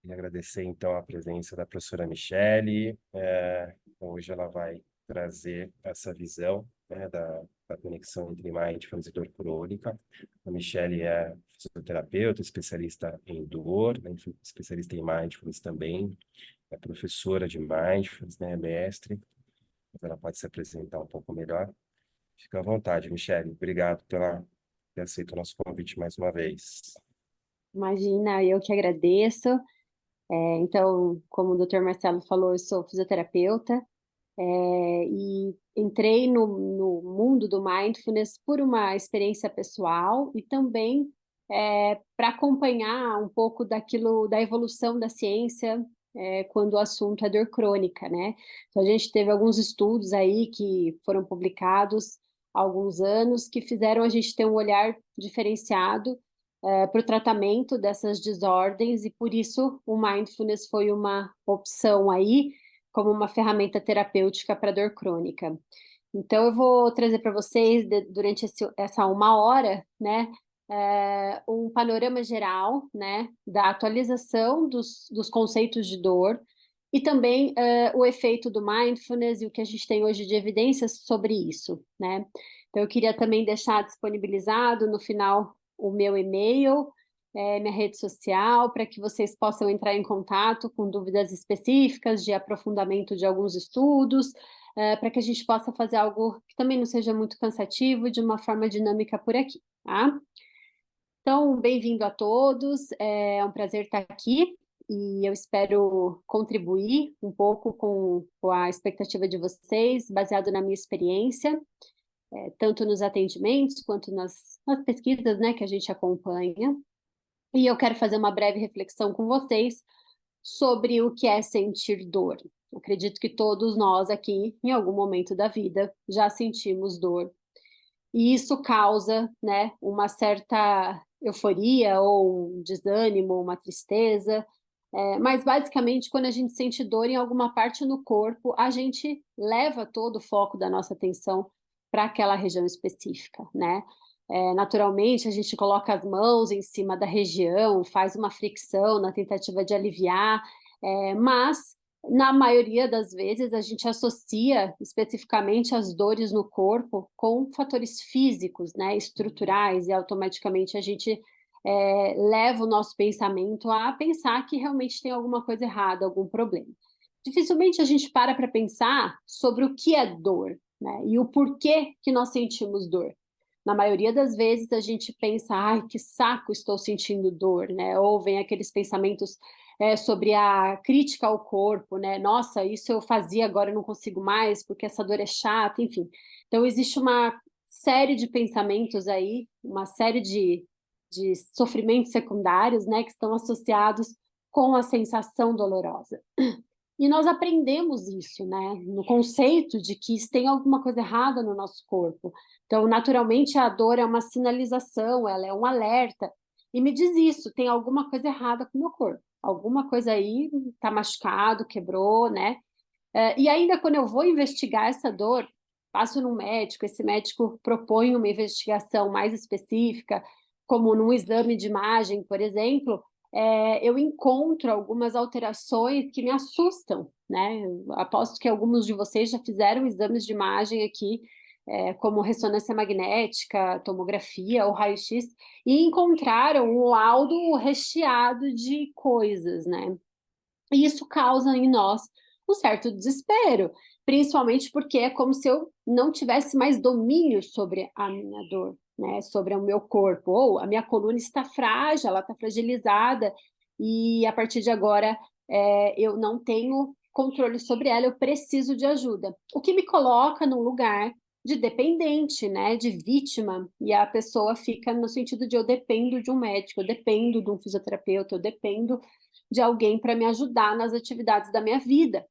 E agradecer, então, a presença da professora Michele. Hoje ela vai trazer essa visão, né, da conexão entre mindfulness e dor crônica. A Michele é fisioterapeuta, especialista em dor, né, especialista em mindfulness também, é professora de mindfulness, né, mestre. Ela pode se apresentar um pouco melhor. Fica à vontade, Michele. Obrigado por ter aceito o nosso convite mais uma vez. Imagina, eu que agradeço. Então, como o Dr. Marcelo falou, eu sou fisioterapeuta, e entrei no mundo do mindfulness por uma experiência pessoal e também para acompanhar um pouco da evolução da ciência, quando o assunto é dor crônica, né? Então, a gente teve alguns estudos aí que foram publicados há alguns anos que fizeram a gente ter um olhar diferenciado para o tratamento dessas desordens, e por isso o mindfulness foi uma opção aí como uma ferramenta terapêutica para dor crônica. Então, eu vou trazer para vocês, durante essa uma hora, né, um panorama geral, né, da atualização dos conceitos de dor e também o efeito do mindfulness e o que a gente tem hoje de evidências sobre isso, né? Então, eu queria também deixar disponibilizado no final o meu e-mail, minha rede social, para que vocês possam entrar em contato com dúvidas específicas de aprofundamento de alguns estudos, para que a gente possa fazer algo que também não seja muito cansativo, de uma forma dinâmica por aqui, tá? Então, bem-vindo a todos, é um prazer estar aqui e eu espero contribuir um pouco com a expectativa de vocês, baseado na minha experiência, tanto nos atendimentos quanto nas pesquisas, né, que a gente acompanha. E eu quero fazer uma breve reflexão com vocês sobre o que é sentir dor. Acredito que todos nós aqui, em algum momento da vida, já sentimos dor. E isso causa, né, uma certa euforia ou um desânimo, uma tristeza. Mas, basicamente, quando a gente sente dor em alguma parte no corpo, a gente leva todo o foco da nossa atenção para aquela região específica, né? Naturalmente, a gente coloca as mãos em cima da região, faz uma fricção na tentativa de aliviar, mas, na maioria das vezes, a gente associa especificamente as dores no corpo com fatores físicos, né, estruturais, e automaticamente a gente leva o nosso pensamento a pensar que realmente tem alguma coisa errada, algum problema. Dificilmente a gente para pensar sobre o que é dor, né, e o porquê que nós sentimos dor. Na maioria das vezes a gente pensa, ai, que saco, estou sentindo dor, né? Ou vem aqueles pensamentos sobre a crítica ao corpo, né? Nossa, isso eu fazia, agora eu não consigo mais, porque essa dor é chata, enfim. Então, existe uma série de pensamentos aí, uma série de sofrimentos secundários, né, que estão associados com a sensação dolorosa. E nós aprendemos isso, né, no conceito de que tem alguma coisa errada no nosso corpo. Então, naturalmente, a dor é uma sinalização, ela é um alerta, e me diz isso, tem alguma coisa errada com o meu corpo, alguma coisa aí está machucado, quebrou, né? E ainda quando eu vou investigar essa dor, passo num médico, esse médico propõe uma investigação mais específica, como num exame de imagem, por exemplo, eu encontro algumas alterações que me assustam, né? Eu aposto que alguns de vocês já fizeram exames de imagem aqui, como ressonância magnética, tomografia ou raio-x, e encontraram um laudo recheado de coisas, né? E isso causa em nós um certo desespero, principalmente porque é como se eu não tivesse mais domínio sobre a minha dor, né? Sobre o meu corpo, ou a minha coluna está frágil, ela está fragilizada, e a partir de agora eu não tenho controle sobre ela, eu preciso de ajuda. O que me coloca num lugar de dependente, né? De vítima, e a pessoa fica no sentido de eu dependo de um médico, eu dependo de um fisioterapeuta, eu dependo de alguém para me ajudar nas atividades da minha vida.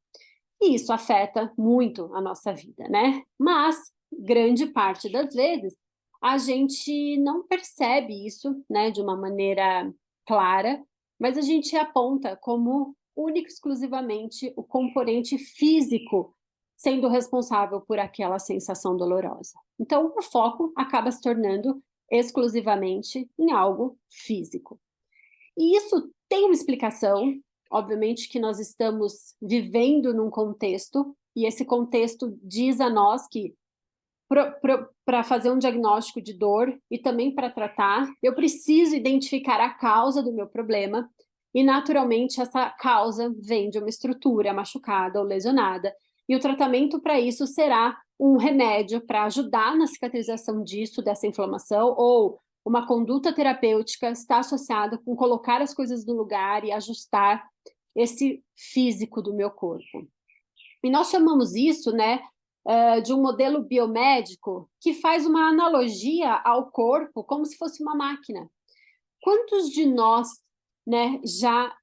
E isso afeta muito a nossa vida, né? Mas, grande parte das vezes, a gente não percebe isso, né, de uma maneira clara, mas a gente aponta como único e exclusivamente o componente físico sendo responsável por aquela sensação dolorosa. Então, o foco acaba se tornando exclusivamente em algo físico. E isso tem uma explicação, obviamente que nós estamos vivendo num contexto, e esse contexto diz a nós que para fazer um diagnóstico de dor e também para tratar, eu preciso identificar a causa do meu problema, e naturalmente essa causa vem de uma estrutura machucada ou lesionada, e o tratamento para isso será um remédio para ajudar na cicatrização disso, dessa inflamação, ou uma conduta terapêutica está associada com colocar as coisas no lugar e ajustar esse físico do meu corpo. E nós chamamos isso, né, de um modelo biomédico que faz uma analogia ao corpo como se fosse uma máquina. Quantos de nós, né, já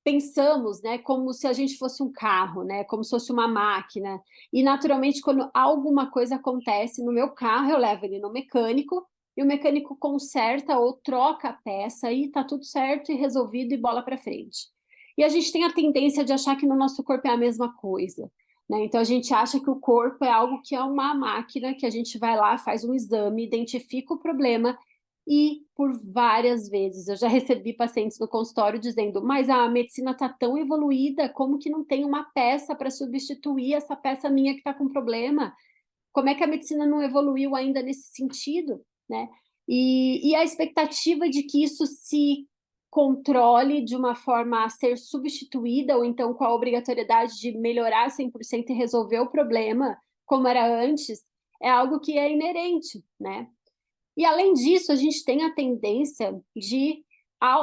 pensamos, né, como se a gente fosse um carro, né, como se fosse uma máquina, e naturalmente quando alguma coisa acontece no meu carro, eu levo ele no mecânico, e o mecânico conserta ou troca a peça, e tá tudo certo e resolvido e bola para frente. E a gente tem a tendência de achar que no nosso corpo é a mesma coisa, né? Então a gente acha que o corpo é algo que é uma máquina, que a gente vai lá, faz um exame, identifica o problema, e por várias vezes eu já recebi pacientes no consultório dizendo: mas a medicina está tão evoluída, como que não tem uma peça para substituir essa peça minha que está com problema? Como é que a medicina não evoluiu ainda nesse sentido, né? E a expectativa de que isso se controle de uma forma a ser substituída, ou então com a obrigatoriedade de melhorar 100% e resolver o problema, como era antes, é algo que é inerente, né? E, além disso, a gente tem a tendência de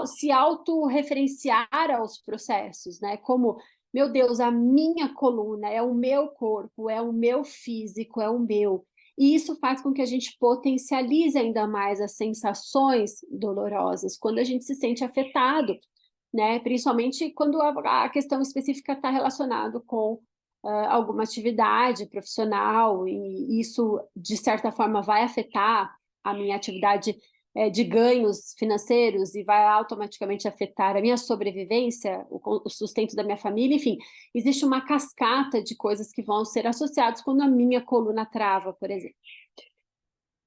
se autorreferenciar aos processos, né? Como, meu Deus, a minha coluna é o meu corpo, é o meu físico, é o meu. E isso faz com que a gente potencialize ainda mais as sensações dolorosas, quando a gente se sente afetado, né? Principalmente quando a questão específica está relacionada com alguma atividade profissional, e isso, de certa forma, vai afetar a minha atividade de ganhos financeiros e vai automaticamente afetar a minha sobrevivência, o sustento da minha família, enfim, existe uma cascata de coisas que vão ser associadas quando a minha coluna trava, por exemplo.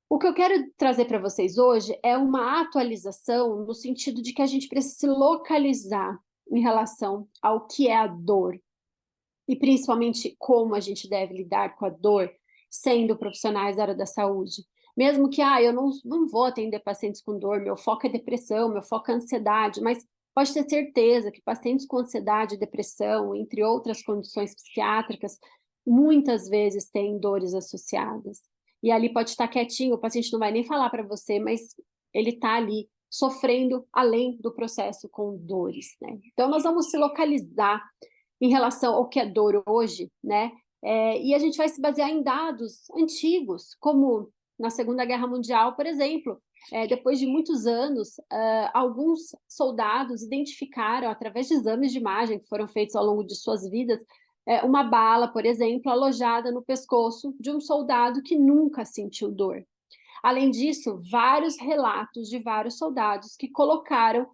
O que eu quero trazer para vocês hoje é uma atualização no sentido de que a gente precisa se localizar em relação ao que é a dor, e principalmente como a gente deve lidar com a dor sendo profissionais da área da saúde. Mesmo que eu não vou atender pacientes com dor, meu foco é depressão, meu foco é ansiedade, mas pode ter certeza que pacientes com ansiedade, depressão, entre outras condições psiquiátricas, muitas vezes têm dores associadas. E ali pode estar quietinho, o paciente não vai nem falar para você, mas ele está ali sofrendo além do processo com dores, né? Então, nós vamos se localizar em relação ao que é dor hoje, né? E a gente vai se basear em dados antigos, como na Segunda Guerra Mundial, por exemplo. Depois de muitos anos, alguns soldados identificaram, através de exames de imagem que foram feitos ao longo de suas vidas, uma bala, por exemplo, alojada no pescoço de um soldado que nunca sentiu dor. Além disso, vários relatos de vários soldados que colocaram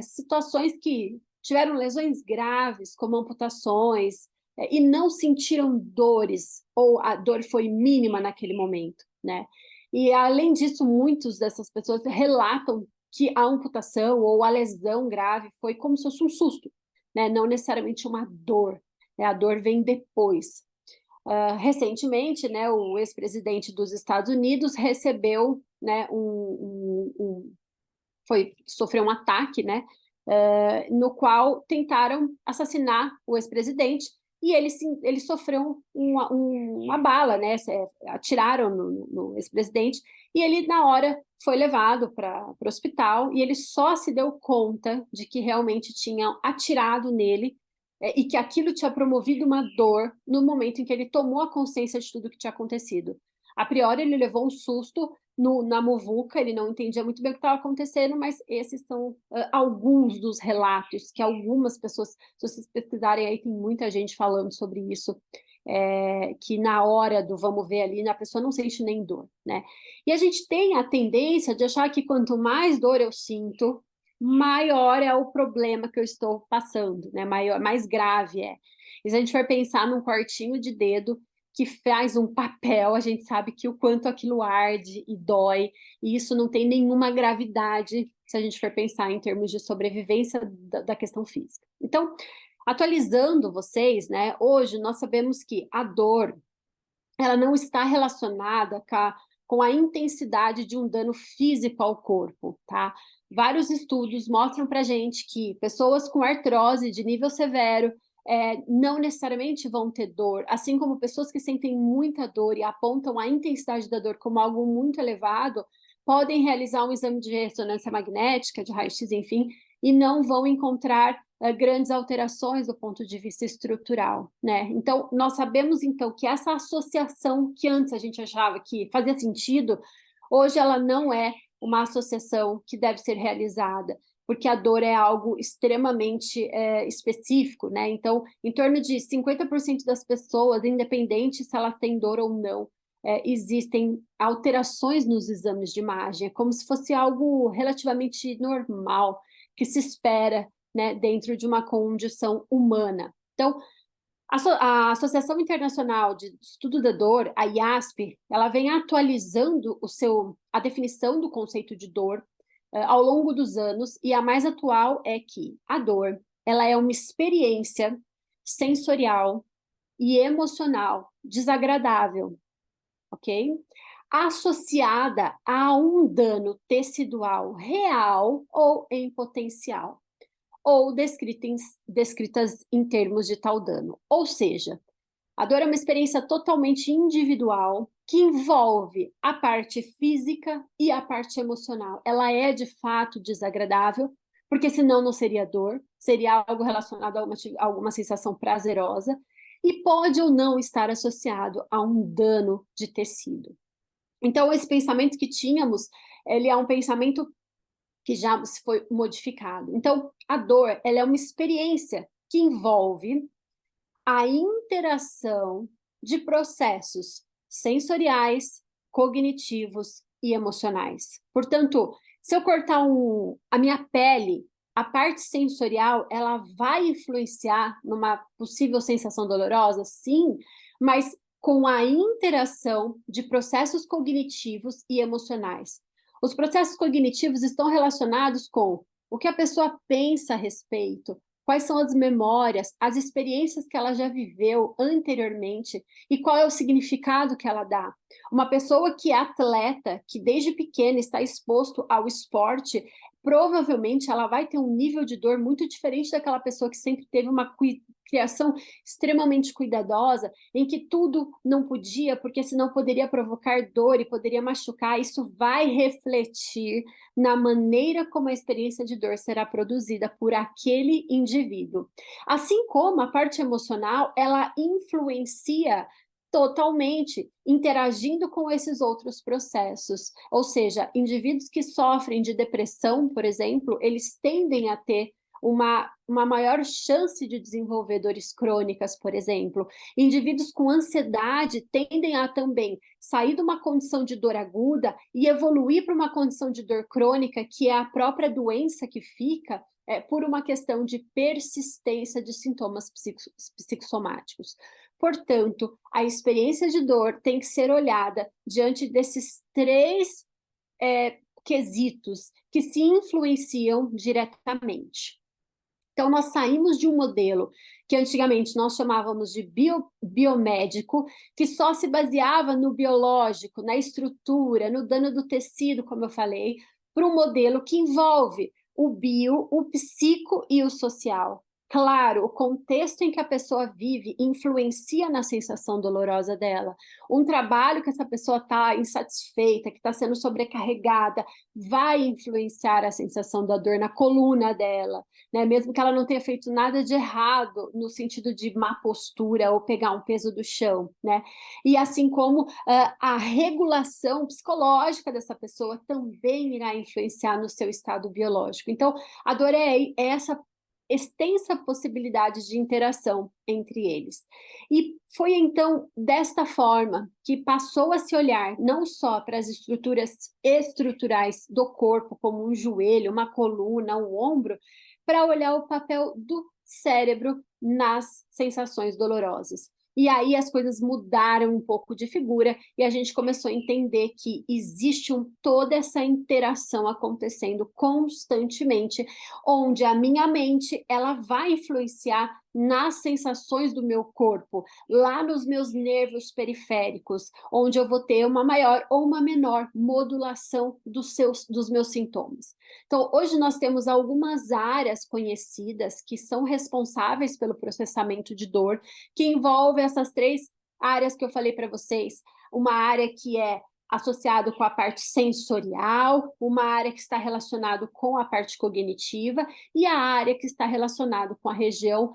situações que tiveram lesões graves, como amputações, e não sentiram dores, ou a dor foi mínima naquele momento, né? E, além disso, muitas dessas pessoas relatam que a amputação ou a lesão grave foi como se fosse um susto, né? Não necessariamente uma dor, né? A dor vem depois. Recentemente, né, o ex-presidente dos Estados Unidos recebeu, né, sofreu um ataque, né, no qual tentaram assassinar o ex-presidente, e ele sofreu uma bala, né, atiraram no ex-presidente, e ele, na hora, foi levado para o hospital, e ele só se deu conta de que realmente tinham atirado nele, e que aquilo tinha promovido uma dor no momento em que ele tomou a consciência de tudo que tinha acontecido. A priori, ele levou um susto na muvuca, ele não entendia muito bem o que estava acontecendo, mas esses são alguns dos relatos que algumas pessoas, se vocês pesquisarem aí, tem muita gente falando sobre isso, que na hora do vamos ver ali, a pessoa não sente nem dor, né? E a gente tem a tendência de achar que quanto mais dor eu sinto, maior é o problema que eu estou passando, né? Mais grave é. E se a gente for pensar num cortinho de dedo que faz um papel, a gente sabe que o quanto aquilo arde e dói, e isso não tem nenhuma gravidade se a gente for pensar em termos de sobrevivência da questão física. Então, atualizando vocês, né, hoje nós sabemos que a dor, ela não está relacionada com a intensidade de um dano físico ao corpo, tá? Vários estudos mostram para gente que pessoas com artrose de nível severo não necessariamente vão ter dor, assim como pessoas que sentem muita dor e apontam a intensidade da dor como algo muito elevado, podem realizar um exame de ressonância magnética, de raio-x, enfim, e não vão encontrar grandes alterações do ponto de vista estrutural, né? Então, nós sabemos, então, que essa associação que antes a gente achava que fazia sentido, hoje ela não é uma associação que deve ser realizada, porque a dor é algo extremamente específico, né? Então, em torno de 50% das pessoas, independente se elas têm dor ou não, existem alterações nos exames de imagem, é como se fosse algo relativamente normal, que se espera, né, dentro de uma condição humana. Então, a Associação Internacional de Estudo da Dor, a IASP, ela vem atualizando a definição do conceito de dor ao longo dos anos, e a mais atual é que a dor, ela é uma experiência sensorial e emocional desagradável, ok? Associada a um dano tecidual real ou em potencial, ou descritas em termos de tal dano. Ou seja, a dor é uma experiência totalmente individual que envolve a parte física e a parte emocional. Ela é, de fato, desagradável, porque senão não seria dor, seria algo relacionado a alguma sensação prazerosa, e pode ou não estar associado a um dano de tecido. Então, esse pensamento que tínhamos, ele é um pensamento que já se foi modificado. Então, a dor, ela é uma experiência que envolve a interação de processos sensoriais, cognitivos e emocionais. Portanto, se eu cortar a minha pele, a parte sensorial, ela vai influenciar numa possível sensação dolorosa? Sim, mas com a interação de processos cognitivos e emocionais. Os processos cognitivos estão relacionados com o que a pessoa pensa a respeito, quais são as memórias, as experiências que ela já viveu anteriormente e qual é o significado que ela dá. Uma pessoa que é atleta, que desde pequena está exposto ao esporte, provavelmente ela vai ter um nível de dor muito diferente daquela pessoa que sempre teve uma criação extremamente cuidadosa, em que tudo não podia, porque senão poderia provocar dor e poderia machucar. Isso vai refletir na maneira como a experiência de dor será produzida por aquele indivíduo. Assim como a parte emocional, ela influencia totalmente, interagindo com esses outros processos. Ou seja, indivíduos que sofrem de depressão, por exemplo, eles tendem a ter uma maior chance de desenvolver dores crônicas, por exemplo. Indivíduos com ansiedade tendem a também sair de uma condição de dor aguda e evoluir para uma condição de dor crônica, que é a própria doença que fica por uma questão de persistência de sintomas psicossomáticos. Portanto, a experiência de dor tem que ser olhada diante desses três quesitos que se influenciam diretamente. Então, nós saímos de um modelo que antigamente nós chamávamos de biomédico, que só se baseava no biológico, na estrutura, no dano do tecido, como eu falei, para um modelo que envolve o bio, o psico e o social. Claro, o contexto em que a pessoa vive influencia na sensação dolorosa dela. Um trabalho que essa pessoa está insatisfeita, que está sendo sobrecarregada, vai influenciar a sensação da dor na coluna dela, né? Mesmo que ela não tenha feito nada de errado, no sentido de má postura ou pegar um peso do chão, né? E assim como a regulação psicológica dessa pessoa também irá influenciar no seu estado biológico. Então, a dor é essa extensa possibilidade de interação entre eles. E foi então desta forma que passou a se olhar não só para as estruturas estruturais do corpo, como um joelho, uma coluna, um ombro, para olhar o papel do cérebro nas sensações dolorosas. E aí as coisas mudaram um pouco de figura e a gente começou a entender que existe toda essa interação acontecendo constantemente, onde a minha mente ela vai influenciar nas sensações do meu corpo, lá nos meus nervos periféricos, onde eu vou ter uma maior ou uma menor modulação dos meus sintomas. Então, hoje nós temos algumas áreas conhecidas que são responsáveis pelo processamento de dor, que envolve essas 3 áreas que eu falei para vocês. Uma área que é associado com a parte sensorial, uma área que está relacionado com a parte cognitiva e a área que está relacionado com a região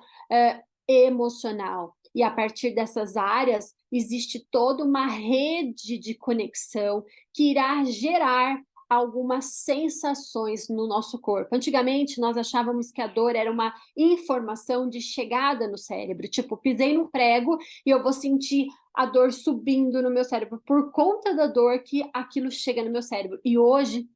emocional. E a partir dessas áreas existe toda uma rede de conexão que irá gerar algumas sensações no nosso corpo. Antigamente, nós achávamos que a dor era uma informação de chegada no cérebro, tipo, pisei num prego e eu vou sentir a dor subindo no meu cérebro, por conta da dor que aquilo chega no meu cérebro. E hoje,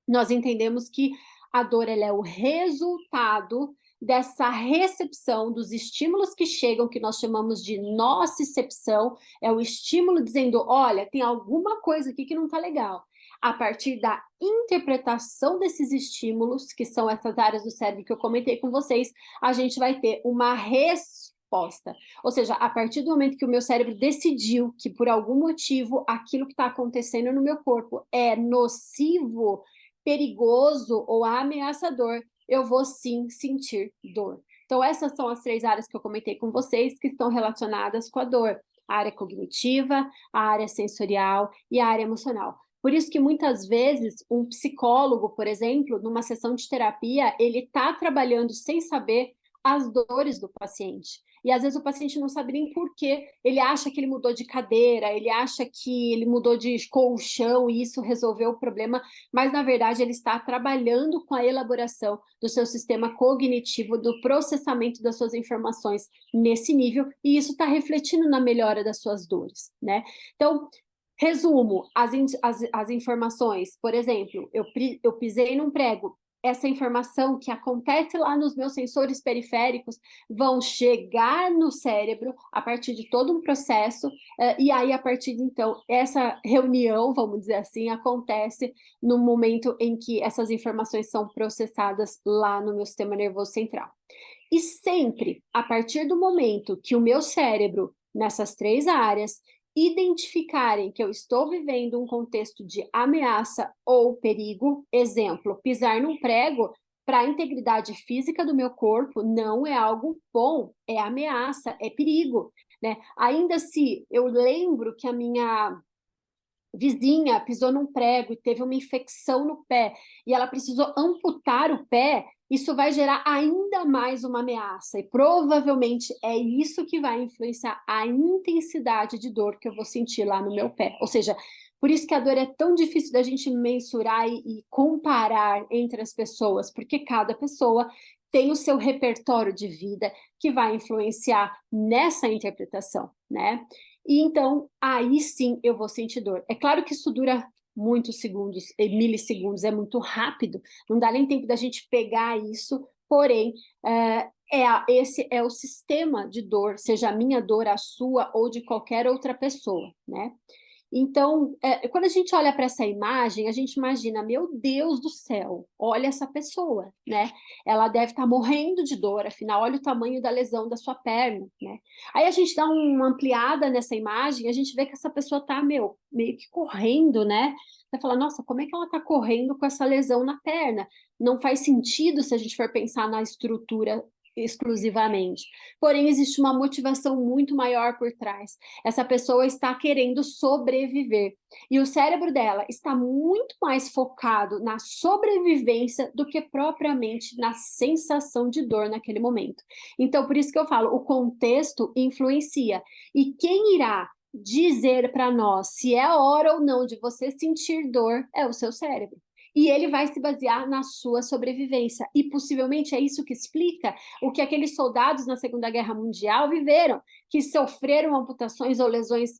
nós entendemos que a dor ela é o resultado dessa recepção dos estímulos que chegam, que nós chamamos de nocicepção, é o estímulo dizendo, olha, tem alguma coisa aqui que não está legal. A partir da interpretação desses estímulos, que são essas áreas do cérebro que eu comentei com vocês, a gente vai ter uma resposta. Ou seja, a partir do momento que o meu cérebro decidiu que por algum motivo aquilo que está acontecendo no meu corpo é nocivo, perigoso ou ameaçador, eu vou sim sentir dor. Então, essas são as 3 áreas que eu comentei com vocês que estão relacionadas com a dor. A área cognitiva, a área sensorial e a área emocional. Por isso que muitas vezes um psicólogo, por exemplo, numa sessão de terapia, ele está trabalhando sem saber as dores do paciente. E às vezes o paciente não sabe nem por quê. Ele acha que ele mudou de cadeira, ele acha que ele mudou de colchão e isso resolveu o problema, mas na verdade ele está trabalhando com a elaboração do seu sistema cognitivo, do processamento das suas informações nesse nível, e isso está refletindo na melhora das suas dores, né? Então, resumo, as informações, por exemplo, eu pisei num prego, essa informação que acontece lá nos meus sensores periféricos vão chegar no cérebro a partir de todo um processo, e aí, a partir de então, essa reunião, vamos dizer assim, acontece no momento em que essas informações são processadas lá no meu sistema nervoso central. E sempre, a partir do momento que o meu cérebro, nessas 3 áreas, identificarem que eu estou vivendo um contexto de ameaça ou perigo, exemplo, pisar num prego, para a integridade física do meu corpo, não é algo bom, é ameaça, é perigo, né? Ainda se eu lembro que a minha vizinha pisou num prego e teve uma infecção no pé, e ela precisou amputar o pé, isso vai gerar ainda mais uma ameaça, e provavelmente é isso que vai influenciar a intensidade de dor que eu vou sentir lá no meu pé. Ou seja, por isso que a dor é tão difícil da gente mensurar e comparar entre as pessoas, porque cada pessoa tem o seu repertório de vida que vai influenciar nessa interpretação, né? E então, aí sim eu vou sentir dor. É claro que isso dura muitos segundos, milissegundos, é muito rápido, não dá nem tempo da gente pegar isso, porém, esse é o sistema de dor, seja a minha dor, a sua ou de qualquer outra pessoa, né? Então, quando a gente olha para essa imagem, a gente imagina, meu Deus do céu, olha essa pessoa, né? Ela deve estar morrendo de dor, afinal, olha o tamanho da lesão da sua perna, né? Aí a gente dá uma ampliada nessa imagem, a gente vê que essa pessoa está, meio que correndo, né? Você fala, nossa, como é que ela está correndo com essa lesão na perna? Não faz sentido se a gente for pensar na estrutura exclusivamente. Porém, existe uma motivação muito maior por trás. Essa pessoa está querendo sobreviver. E o cérebro dela está muito mais focado na sobrevivência do que propriamente na sensação de dor naquele momento. Então, por isso que eu falo, o contexto influencia. E quem irá dizer para nós se é hora ou não de você sentir dor é o seu cérebro. E ele vai se basear na sua sobrevivência. E possivelmente é isso que explica o que aqueles soldados na Segunda Guerra Mundial viveram, que sofreram amputações ou lesões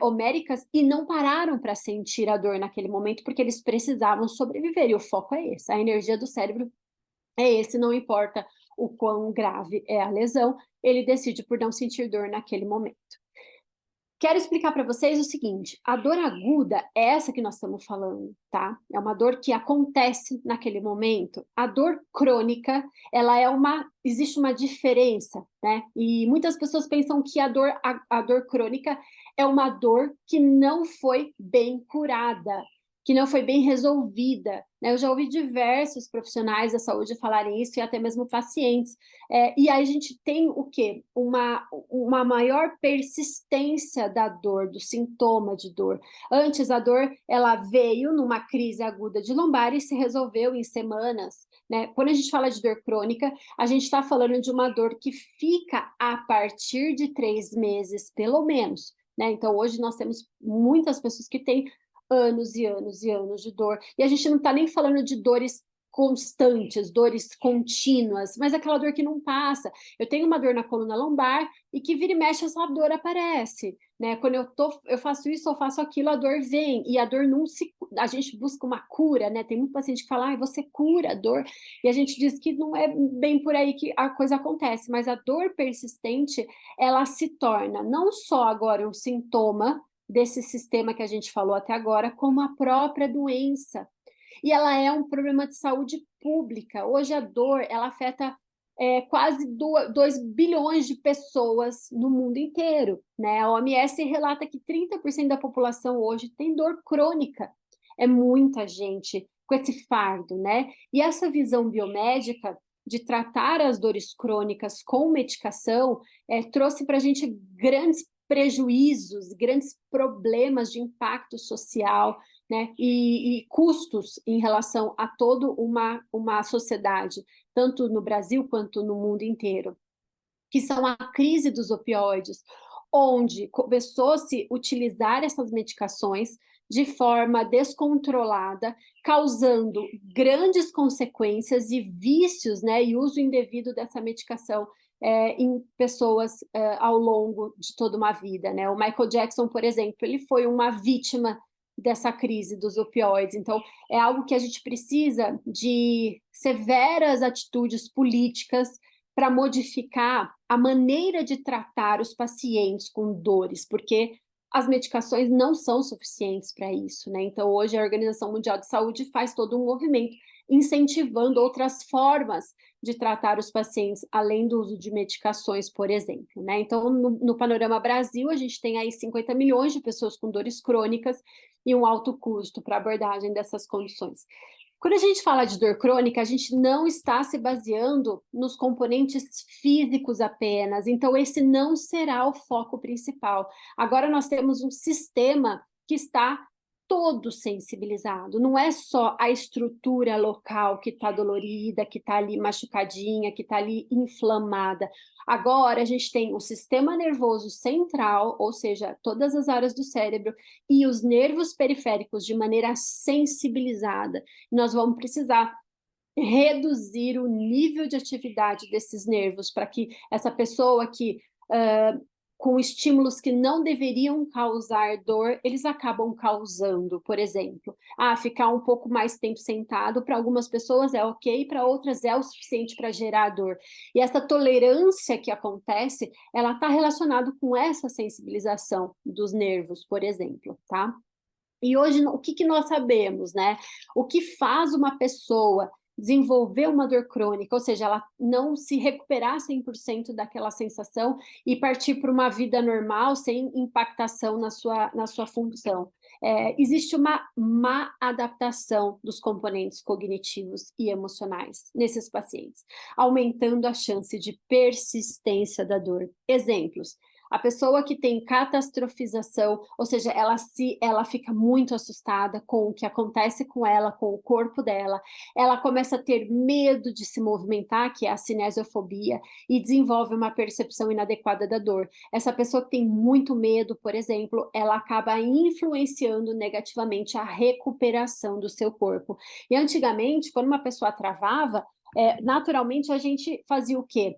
homéricas e não pararam para sentir a dor naquele momento, porque eles precisavam sobreviver. E o foco é esse, a energia do cérebro é esse, não importa o quão grave é a lesão, ele decide por não sentir dor naquele momento. Quero explicar para vocês o seguinte, a dor aguda é essa que nós estamos falando, tá? É uma dor que acontece naquele momento. A dor crônica, existe uma diferença, né? E muitas pessoas pensam que a dor crônica é uma dor que não foi bem curada, que não foi bem resolvida, né? Eu já ouvi diversos profissionais da saúde falarem isso e até mesmo pacientes. E aí a gente tem o quê? Uma maior persistência da dor, do sintoma de dor. Antes, a dor, ela veio numa crise aguda de lombar e se resolveu em semanas, né? Quando a gente fala de dor crônica, a gente está falando de uma dor que fica a partir de 3 meses, pelo menos, né? Então, hoje nós temos muitas pessoas que têm anos e anos e anos de dor. E a gente não está nem falando de dores constantes, dores contínuas, mas aquela dor que não passa. Eu tenho uma dor na coluna lombar e que vira e mexe essa dor aparece, né? Quando eu faço isso ou faço aquilo, a dor vem e a dor não se, a gente busca uma cura, né? Tem muito paciente que fala, você cura a dor, e a gente diz que não é bem por aí que a coisa acontece, mas a dor persistente, ela se torna não só agora um sintoma desse sistema que a gente falou até agora, como a própria doença. E ela é um problema de saúde pública. Hoje a dor, ela afeta quase 2 bilhões de pessoas no mundo inteiro, né? A OMS relata que 30% da população hoje tem dor crônica. É muita gente com esse fardo, né? E essa visão biomédica de tratar as dores crônicas com medicação trouxe para a gente grandes prejuízos, grandes problemas de impacto social, né, e custos em relação a toda uma sociedade, tanto no Brasil quanto no mundo inteiro, que são a crise dos opioides, onde começou a se utilizar essas medicações de forma descontrolada, causando grandes consequências e vícios, né, e uso indevido dessa medicação em pessoas ao longo de toda uma vida, né? O Michael Jackson, por exemplo, ele foi uma vítima dessa crise dos opioides. Então, é algo que a gente precisa de severas atitudes políticas para modificar a maneira de tratar os pacientes com dores, porque as medicações não são suficientes para isso, né? Então, hoje a Organização Mundial de Saúde faz todo um movimento incentivando outras formas de tratar os pacientes, além do uso de medicações, por exemplo, né? Então, no panorama Brasil, a gente tem aí 50 milhões de pessoas com dores crônicas e um alto custo para abordagem dessas condições. Quando a gente fala de dor crônica, a gente não está se baseando nos componentes físicos apenas, então esse não será o foco principal. Agora nós temos um sistema que está todo sensibilizado, não é só a estrutura local que está dolorida, que está ali machucadinha, que está ali inflamada. Agora a gente tem o sistema nervoso central, ou seja, todas as áreas do cérebro, e os nervos periféricos de maneira sensibilizada. Nós vamos precisar reduzir o nível de atividade desses nervos para que essa pessoa que com estímulos que não deveriam causar dor, eles acabam causando, por exemplo. Ficar um pouco mais tempo sentado, para algumas pessoas é ok, para outras é o suficiente para gerar dor. E essa tolerância que acontece, ela está relacionada com essa sensibilização dos nervos, por exemplo, tá? E hoje, o que nós sabemos, né? O que faz uma pessoa desenvolver uma dor crônica, ou seja, ela não se recuperar 100% daquela sensação e partir para uma vida normal, sem impactação na sua função. Existe uma má adaptação dos componentes cognitivos e emocionais nesses pacientes, aumentando a chance de persistência da dor. Exemplos: a pessoa que tem catastrofização, ou seja, ela fica muito assustada com o que acontece com ela, com o corpo dela, ela começa a ter medo de se movimentar, que é a cinesiofobia, e desenvolve uma percepção inadequada da dor. Essa pessoa que tem muito medo, por exemplo, ela acaba influenciando negativamente a recuperação do seu corpo. E antigamente, quando uma pessoa travava, naturalmente a gente fazia o quê?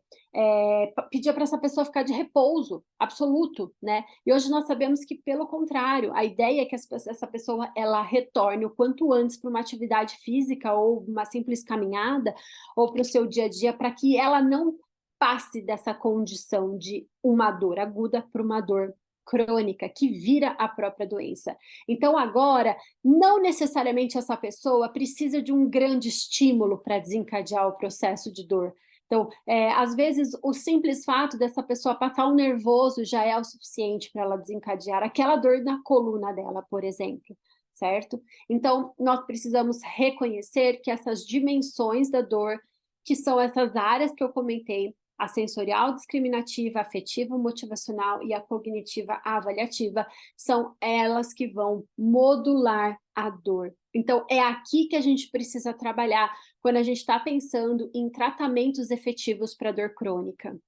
Pedia para essa pessoa ficar de repouso absoluto, né? E hoje nós sabemos que, pelo contrário, a ideia é que essa pessoa ela retorne o quanto antes para uma atividade física ou uma simples caminhada ou para o seu dia a dia, para que ela não passe dessa condição de uma dor aguda para uma dor crônica, que vira a própria doença. Então, agora, não necessariamente essa pessoa precisa de um grande estímulo para desencadear o processo de dor. Então, às vezes, o simples fato dessa pessoa passar um nervoso já é o suficiente para ela desencadear aquela dor na coluna dela, por exemplo, certo? Então, nós precisamos reconhecer que essas dimensões da dor, que são essas áreas que eu comentei, a sensorial discriminativa, a afetiva motivacional e a cognitiva avaliativa, são elas que vão modular a dor. Então, é aqui que a gente precisa trabalhar quando a gente está pensando em tratamentos efetivos para dor crônica.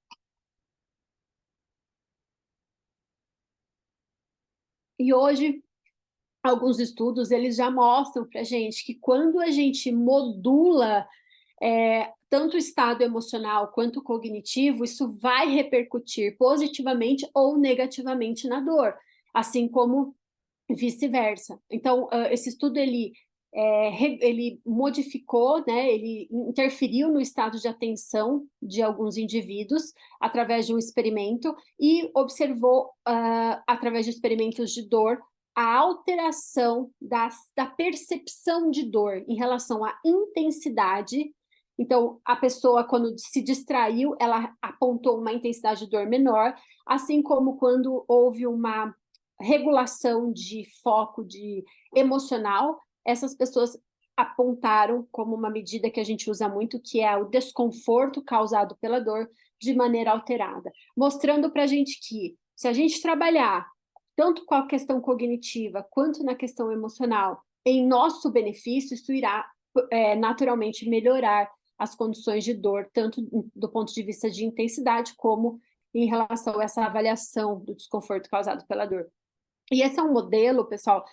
E hoje, alguns estudos, eles já mostram para a gente que quando a gente modula tanto o estado emocional quanto cognitivo, isso vai repercutir positivamente ou negativamente na dor, assim como vice-versa. Então, esse estudo, ele modificou, né, ele interferiu no estado de atenção de alguns indivíduos através de um experimento e observou, através de experimentos de dor, a alteração da percepção de dor em relação à intensidade. Então, a pessoa, quando se distraiu, ela apontou uma intensidade de dor menor, assim como quando houve uma regulação de foco de emocional, essas pessoas apontaram como uma medida que a gente usa muito, que é o desconforto causado pela dor de maneira alterada, mostrando para a gente que, se a gente trabalhar tanto com a questão cognitiva quanto na questão emocional, em nosso benefício, isso irá naturalmente melhorar as condições de dor, tanto do ponto de vista de intensidade, como em relação a essa avaliação do desconforto causado pela dor. E esse é um modelo, pessoal,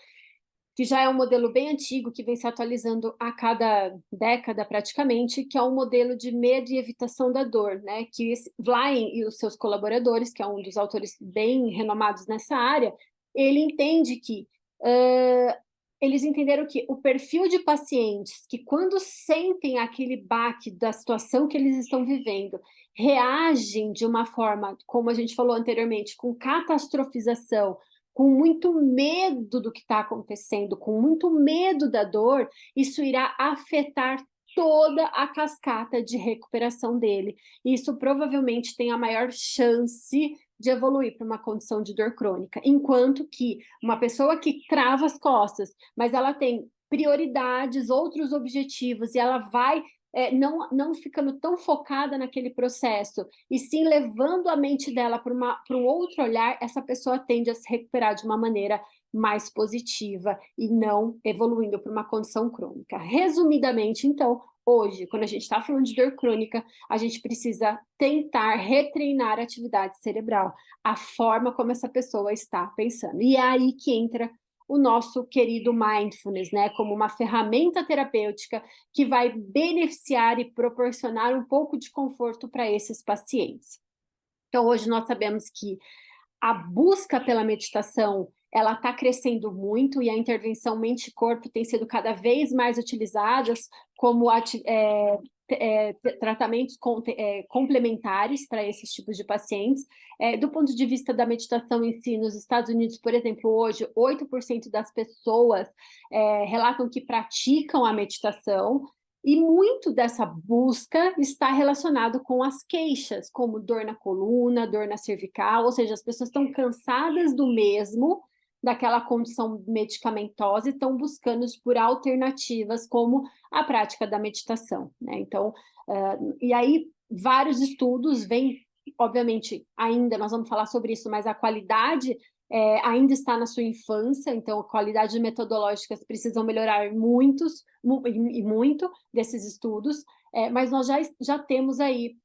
que já é um modelo bem antigo, que vem se atualizando a cada década praticamente, que é um modelo de medo e evitação da dor, né? Que Vlaien e os seus colaboradores, que é um dos autores bem renomados nessa área, ele entende que eles entenderam que o perfil de pacientes que, quando sentem aquele baque da situação que eles estão vivendo, reagem de uma forma, como a gente falou anteriormente, com catastrofização, com muito medo do que está acontecendo, com muito medo da dor, isso irá afetar toda a cascata de recuperação dele. Isso provavelmente tem a maior chance de evoluir para uma condição de dor crônica. Enquanto que uma pessoa que trava as costas, mas ela tem prioridades, outros objetivos, e ela vai não ficando tão focada naquele processo, e sim levando a mente dela para um outro olhar, essa pessoa tende a se recuperar de uma maneira mais positiva e não evoluindo para uma condição crônica. Resumidamente, então, hoje, quando a gente está falando de dor crônica, a gente precisa tentar retreinar a atividade cerebral, a forma como essa pessoa está pensando. E é aí que entra o nosso querido mindfulness, né, como uma ferramenta terapêutica que vai beneficiar e proporcionar um pouco de conforto para esses pacientes. Então, hoje nós sabemos que a busca pela meditação, ela está crescendo muito, e a intervenção mente-corpo tem sido cada vez mais utilizadas como tratamentos complementares para esses tipos de pacientes. Do ponto de vista da meditação em si, nos Estados Unidos, por exemplo, hoje, 8% das pessoas relatam que praticam a meditação, e muito dessa busca está relacionado com as queixas, como dor na coluna, dor na cervical, ou seja, as pessoas estão cansadas do mesmo, daquela condição medicamentosa, e estão buscando por alternativas, como a prática da meditação, né? Então, e aí vários estudos vêm, obviamente, ainda nós vamos falar sobre isso, mas a qualidade ainda está na sua infância, então a qualidade metodológicas precisam melhorar muito desses estudos, mas nós já temos aí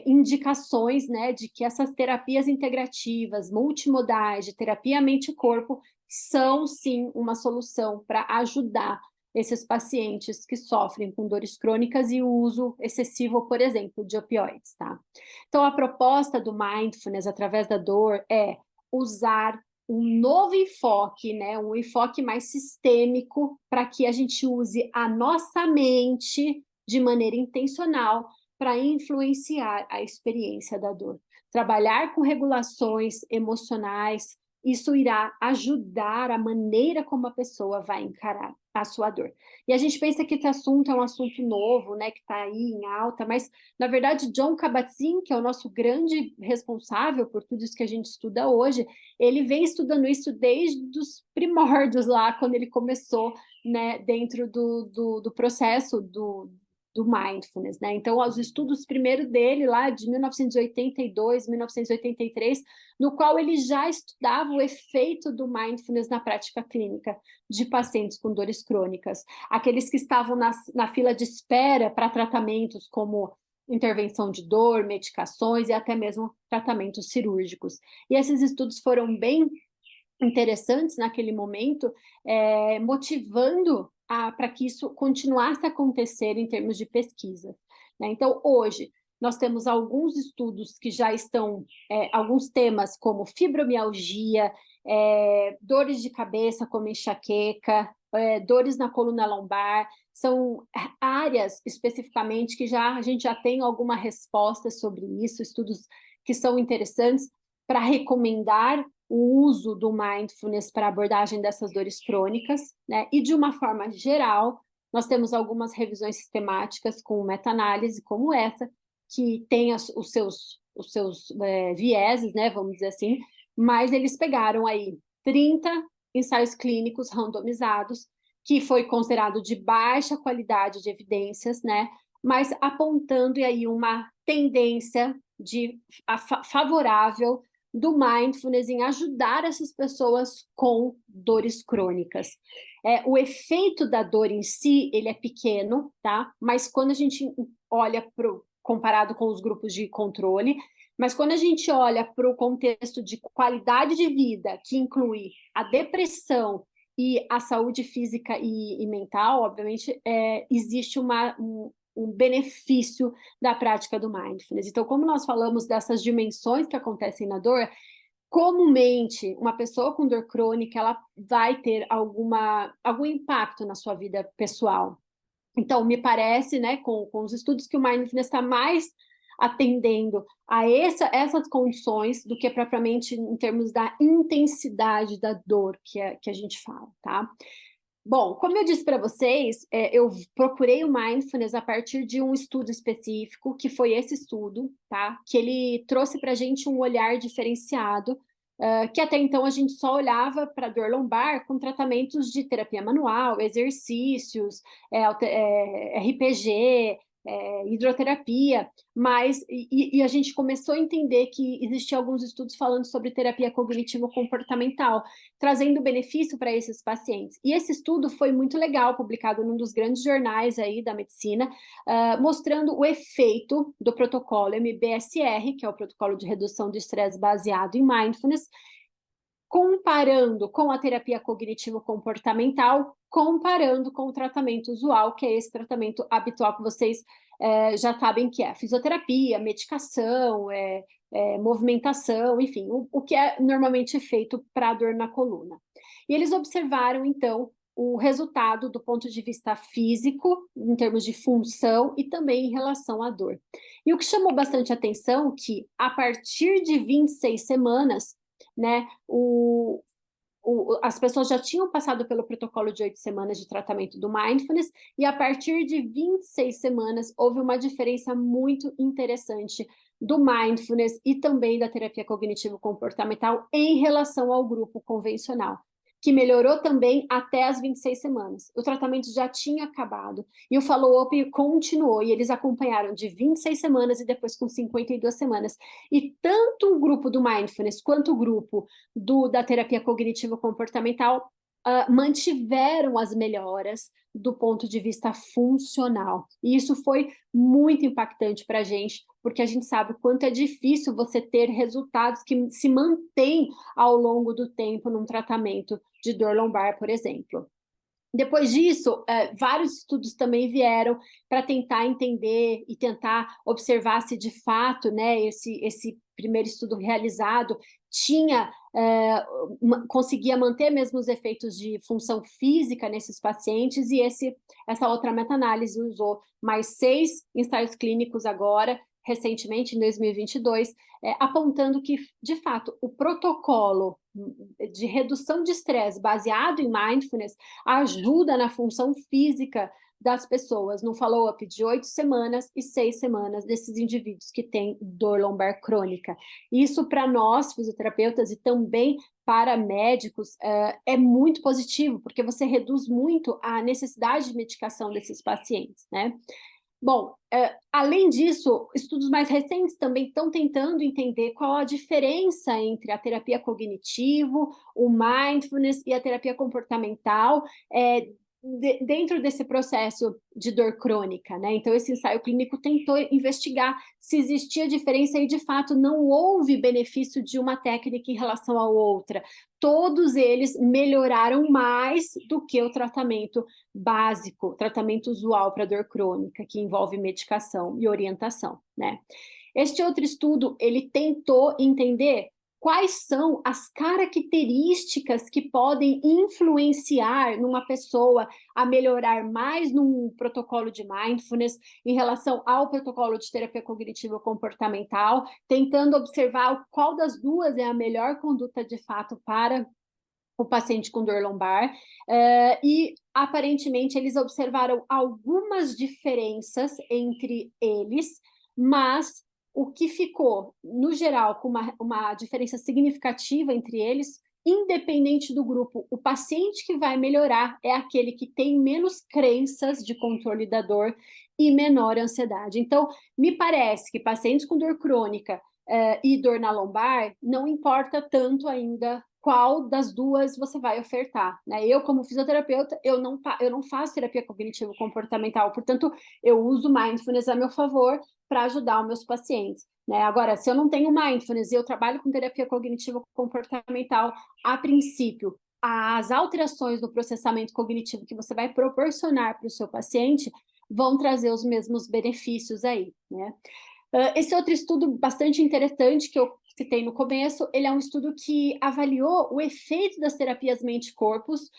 indicações, né, de que essas terapias integrativas, multimodais, de terapia mente-corpo, são sim uma solução para ajudar esses pacientes que sofrem com dores crônicas e o uso excessivo, por exemplo, de opioides, tá? Então, a proposta do mindfulness através da dor é usar um novo enfoque, né? Um enfoque mais sistêmico para que a gente use a nossa mente de maneira intencional para influenciar a experiência da dor. Trabalhar com regulações emocionais, isso irá ajudar a maneira como a pessoa vai encarar a sua dor. E a gente pensa que esse assunto é um assunto novo, né, que está aí em alta, mas, na verdade, Jon Kabat-Zinn, que é o nosso grande responsável por tudo isso que a gente estuda hoje, ele vem estudando isso desde os primórdios lá, quando ele começou, né, dentro do processo do mindfulness, né? Então, os estudos primeiro dele, lá de 1982, 1983, no qual ele já estudava o efeito do mindfulness na prática clínica de pacientes com dores crônicas. Aqueles que estavam na fila de espera para tratamentos como intervenção de dor, medicações e até mesmo tratamentos cirúrgicos. E esses estudos foram bem interessantes naquele momento, motivando para que isso continuasse a acontecer em termos de pesquisa, né? Então, hoje, nós temos alguns estudos que já estão, alguns temas como fibromialgia, dores de cabeça como enxaqueca, dores na coluna lombar, são áreas especificamente que a gente já tem alguma resposta sobre isso, estudos que são interessantes para recomendar o uso do mindfulness para abordagem dessas dores crônicas, né? E de uma forma geral, nós temos algumas revisões sistemáticas com meta-análise como essa, que tem os seus vieses, né, vamos dizer assim, mas eles pegaram aí 30 ensaios clínicos randomizados, que foi considerado de baixa qualidade de evidências, né, mas apontando aí uma tendência favorável do mindfulness em ajudar essas pessoas com dores crônicas. O efeito da dor em si, ele é pequeno, tá? Mas quando a gente olha comparado com os grupos de controle, mas quando a gente olha para o contexto de qualidade de vida, que inclui a depressão e a saúde física e mental, obviamente, existe um benefício da prática do mindfulness. Então, como nós falamos dessas dimensões que acontecem na dor, comumente, uma pessoa com dor crônica, ela vai ter algum impacto na sua vida pessoal. Então, me parece, né, com os estudos, que o mindfulness está mais atendendo a essas condições do que propriamente em termos da intensidade da dor que a gente fala, tá? Bom, como eu disse para vocês, eu procurei o mindfulness a partir de um estudo específico, que foi esse estudo, tá? Que ele trouxe para a gente um olhar diferenciado, que até então a gente só olhava para dor lombar com tratamentos de terapia manual, exercícios, RPG, hidroterapia, mas a gente começou a entender que existiam alguns estudos falando sobre terapia cognitivo-comportamental, trazendo benefício para esses pacientes. E esse estudo foi muito legal, publicado num dos grandes jornais aí da medicina, mostrando o efeito do protocolo MBSR, que é o protocolo de redução de estresse baseado em mindfulness, comparando com a terapia cognitivo-comportamental, comparando com o tratamento usual, que é esse tratamento habitual que vocês já sabem que é fisioterapia, medicação, movimentação, enfim, o que é normalmente feito para a dor na coluna. E eles observaram, então, o resultado do ponto de vista físico, em termos de função e também em relação à dor. E o que chamou bastante atenção é que, a partir de 26 semanas, né, as pessoas já tinham passado pelo protocolo de 8 semanas de tratamento do mindfulness, e a partir de 26 semanas houve uma diferença muito interessante do mindfulness e também da terapia cognitivo-comportamental em relação ao grupo convencional, que melhorou também até as 26 semanas. O tratamento já tinha acabado e o follow-up continuou, e eles acompanharam de 26 semanas e depois com 52 semanas. E tanto o grupo do mindfulness quanto o grupo da terapia cognitivo-comportamental mantiveram as melhoras do ponto de vista funcional. E isso foi muito impactante para a gente, porque a gente sabe o quanto é difícil você ter resultados que se mantêm ao longo do tempo num tratamento de dor lombar, por exemplo. Depois disso, vários estudos também vieram para tentar entender e tentar observar se de fato, né, esse primeiro estudo realizado tinha conseguia manter mesmo os efeitos de função física nesses pacientes, e essa outra meta-análise usou mais 6 ensaios clínicos agora, recentemente, em 2022, apontando que, de fato, o protocolo de redução de estresse baseado em mindfulness ajuda na função física das pessoas, num follow-up de 8 semanas e 6 semanas desses indivíduos que têm dor lombar crônica. Isso, para nós, fisioterapeutas, e também para médicos, é muito positivo, porque você reduz muito a necessidade de medicação desses pacientes, né? Bom, além disso, estudos mais recentes também estão tentando entender qual a diferença entre a terapia cognitivo, o mindfulness e a terapia comportamental, dentro desse processo de dor crônica, né? Então, esse ensaio clínico tentou investigar se existia diferença e, de fato, não houve benefício de uma técnica em relação à outra. Todos eles melhoraram mais do que o tratamento básico, tratamento usual para dor crônica, que envolve medicação e orientação, né? Este outro estudo, ele tentou entender quais são as características que podem influenciar numa pessoa a melhorar mais num protocolo de mindfulness em relação ao protocolo de terapia cognitivo comportamental, tentando observar qual das duas é a melhor conduta de fato para o paciente com dor lombar, e aparentemente eles observaram algumas diferenças entre eles, mas o que ficou, no geral, com uma diferença significativa entre eles, independente do grupo, o paciente que vai melhorar é aquele que tem menos crenças de controle da dor e menor ansiedade. Então, me parece que pacientes com dor crônica e dor na lombar, não importa tanto ainda qual das duas você vai ofertar, né? Eu, como fisioterapeuta, eu não faço terapia cognitivo-comportamental, portanto, eu uso mindfulness a meu favor para ajudar os meus pacientes, né? Agora, se eu não tenho mindfulness e eu trabalho com terapia cognitivo-comportamental, a princípio, as alterações no processamento cognitivo que você vai proporcionar para o seu paciente vão trazer os mesmos benefícios aí, né? Esse outro estudo bastante interessante que eu citei no começo, ele é um estudo que avaliou o efeito das terapias mente-corpos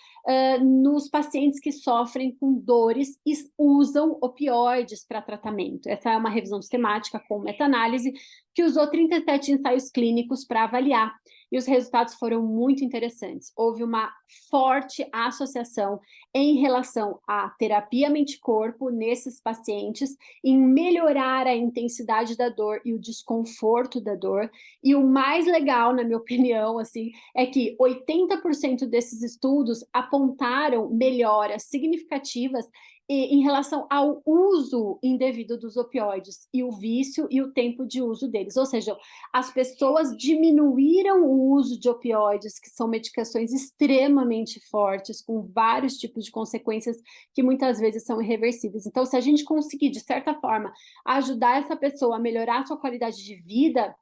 nos pacientes que sofrem com dores e usam opioides para tratamento. Essa é uma revisão sistemática com meta-análise que usou 37 ensaios clínicos para avaliar, e os resultados foram muito interessantes. Houve uma forte associação em relação à terapia mente-corpo nesses pacientes, em melhorar a intensidade da dor e o desconforto da dor. E o mais legal, na minha opinião, assim, é que 80% desses estudos apontaram melhoras significativas em relação ao uso indevido dos opioides e o vício e o tempo de uso deles. Ou seja, as pessoas diminuíram o uso de opioides, que são medicações extremamente fortes, com vários tipos de consequências que muitas vezes são irreversíveis. Então, se a gente conseguir, de certa forma, ajudar essa pessoa a melhorar a sua qualidade de vida,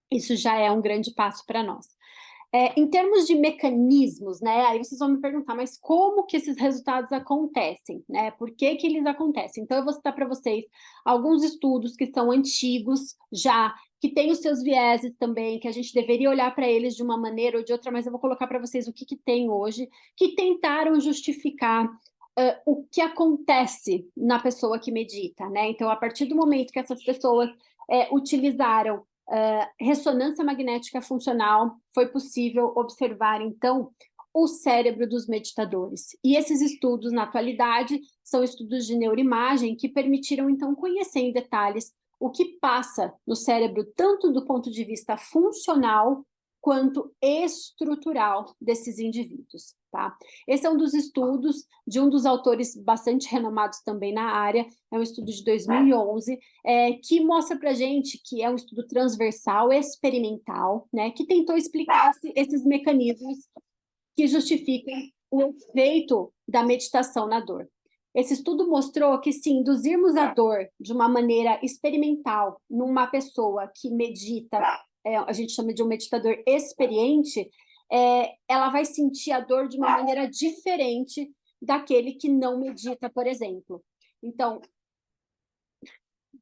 isso já é um grande passo para nós. Em termos de mecanismos, né? Aí vocês vão me perguntar, mas como que esses resultados acontecem, né? Por que que eles acontecem? Então, eu vou citar para vocês alguns estudos que são antigos já, que têm os seus vieses também, que a gente deveria olhar para eles de uma maneira ou de outra, mas eu vou colocar para vocês o que que tem hoje, que tentaram justificar o que acontece na pessoa que medita, né? Então, a partir do momento que essas pessoas utilizaram ressonância magnética funcional, foi possível observar, então, o cérebro dos meditadores. E esses estudos, na atualidade, são estudos de neuroimagem que permitiram, então, conhecer em detalhes o que passa no cérebro, tanto do ponto de vista funcional quanto estrutural desses indivíduos, tá? Esse é um dos estudos de um dos autores bastante renomados também na área, é um estudo de 2011, que mostra para a gente que é um estudo transversal, experimental, né, que tentou explicar esses mecanismos que justificam o efeito da meditação na dor. Esse estudo mostrou que, se induzirmos a dor de uma maneira experimental numa pessoa que medita, a gente chama de um meditador experiente, ela vai sentir a dor de uma maneira diferente daquele que não medita, por exemplo. Então,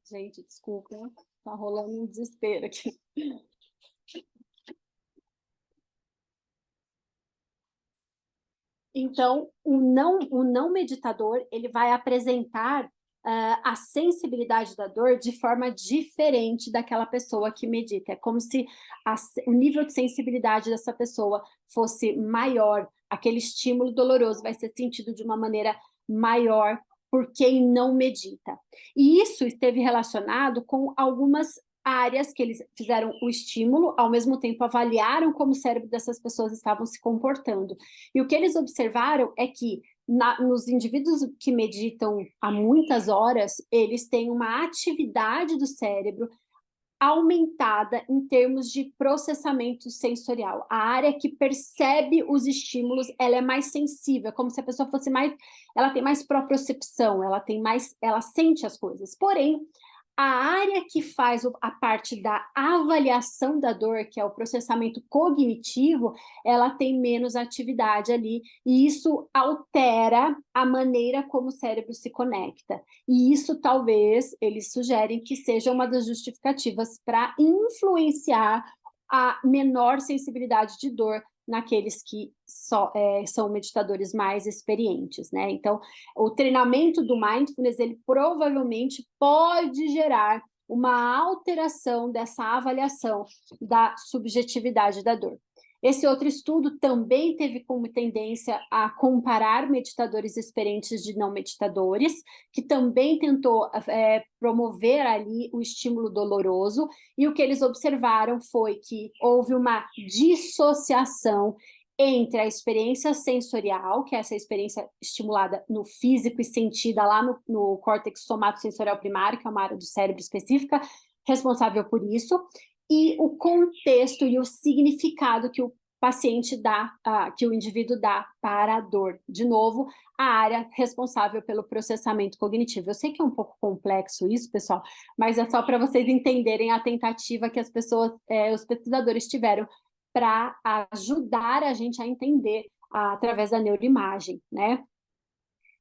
gente, desculpa, tá rolando um desespero aqui. Então, o não meditador, ele vai apresentar a sensibilidade da dor de forma diferente daquela pessoa que medita. É como se o nível de sensibilidade dessa pessoa fosse maior, aquele estímulo doloroso vai ser sentido de uma maneira maior por quem não medita. E isso esteve relacionado com algumas áreas que eles fizeram o estímulo, ao mesmo tempo avaliaram como o cérebro dessas pessoas estavam se comportando. E o que eles observaram é que nos indivíduos que meditam há muitas horas, eles têm uma atividade do cérebro aumentada em termos de processamento sensorial. A área que percebe os estímulos, ela é mais sensível, é como se a pessoa fosse mais, ela tem mais propriocepção, ela sente as coisas. Porém, a área que faz a parte da avaliação da dor, que é o processamento cognitivo, ela tem menos atividade ali, e isso altera a maneira como o cérebro se conecta. E isso, talvez, eles sugerem que seja uma das justificativas para influenciar a menor sensibilidade de dor naqueles que são meditadores mais experientes, né? Então, o treinamento do mindfulness, ele provavelmente pode gerar uma alteração dessa avaliação da subjetividade da dor. Esse outro estudo também teve como tendência a comparar meditadores experientes de não meditadores, que também tentou promover ali o estímulo doloroso, e o que eles observaram foi que houve uma dissociação entre a experiência sensorial, que é essa experiência estimulada no físico e sentida lá no córtex somatosensorial primário, que é uma área do cérebro específica, responsável por isso, e o contexto e o significado que o paciente dá, que o indivíduo dá para a dor. De novo, a área responsável pelo processamento cognitivo. Eu sei que é um pouco complexo isso, pessoal, mas é só para vocês entenderem a tentativa que as pessoas, os pesquisadores tiveram para ajudar a gente a entender através da neuroimagem, né?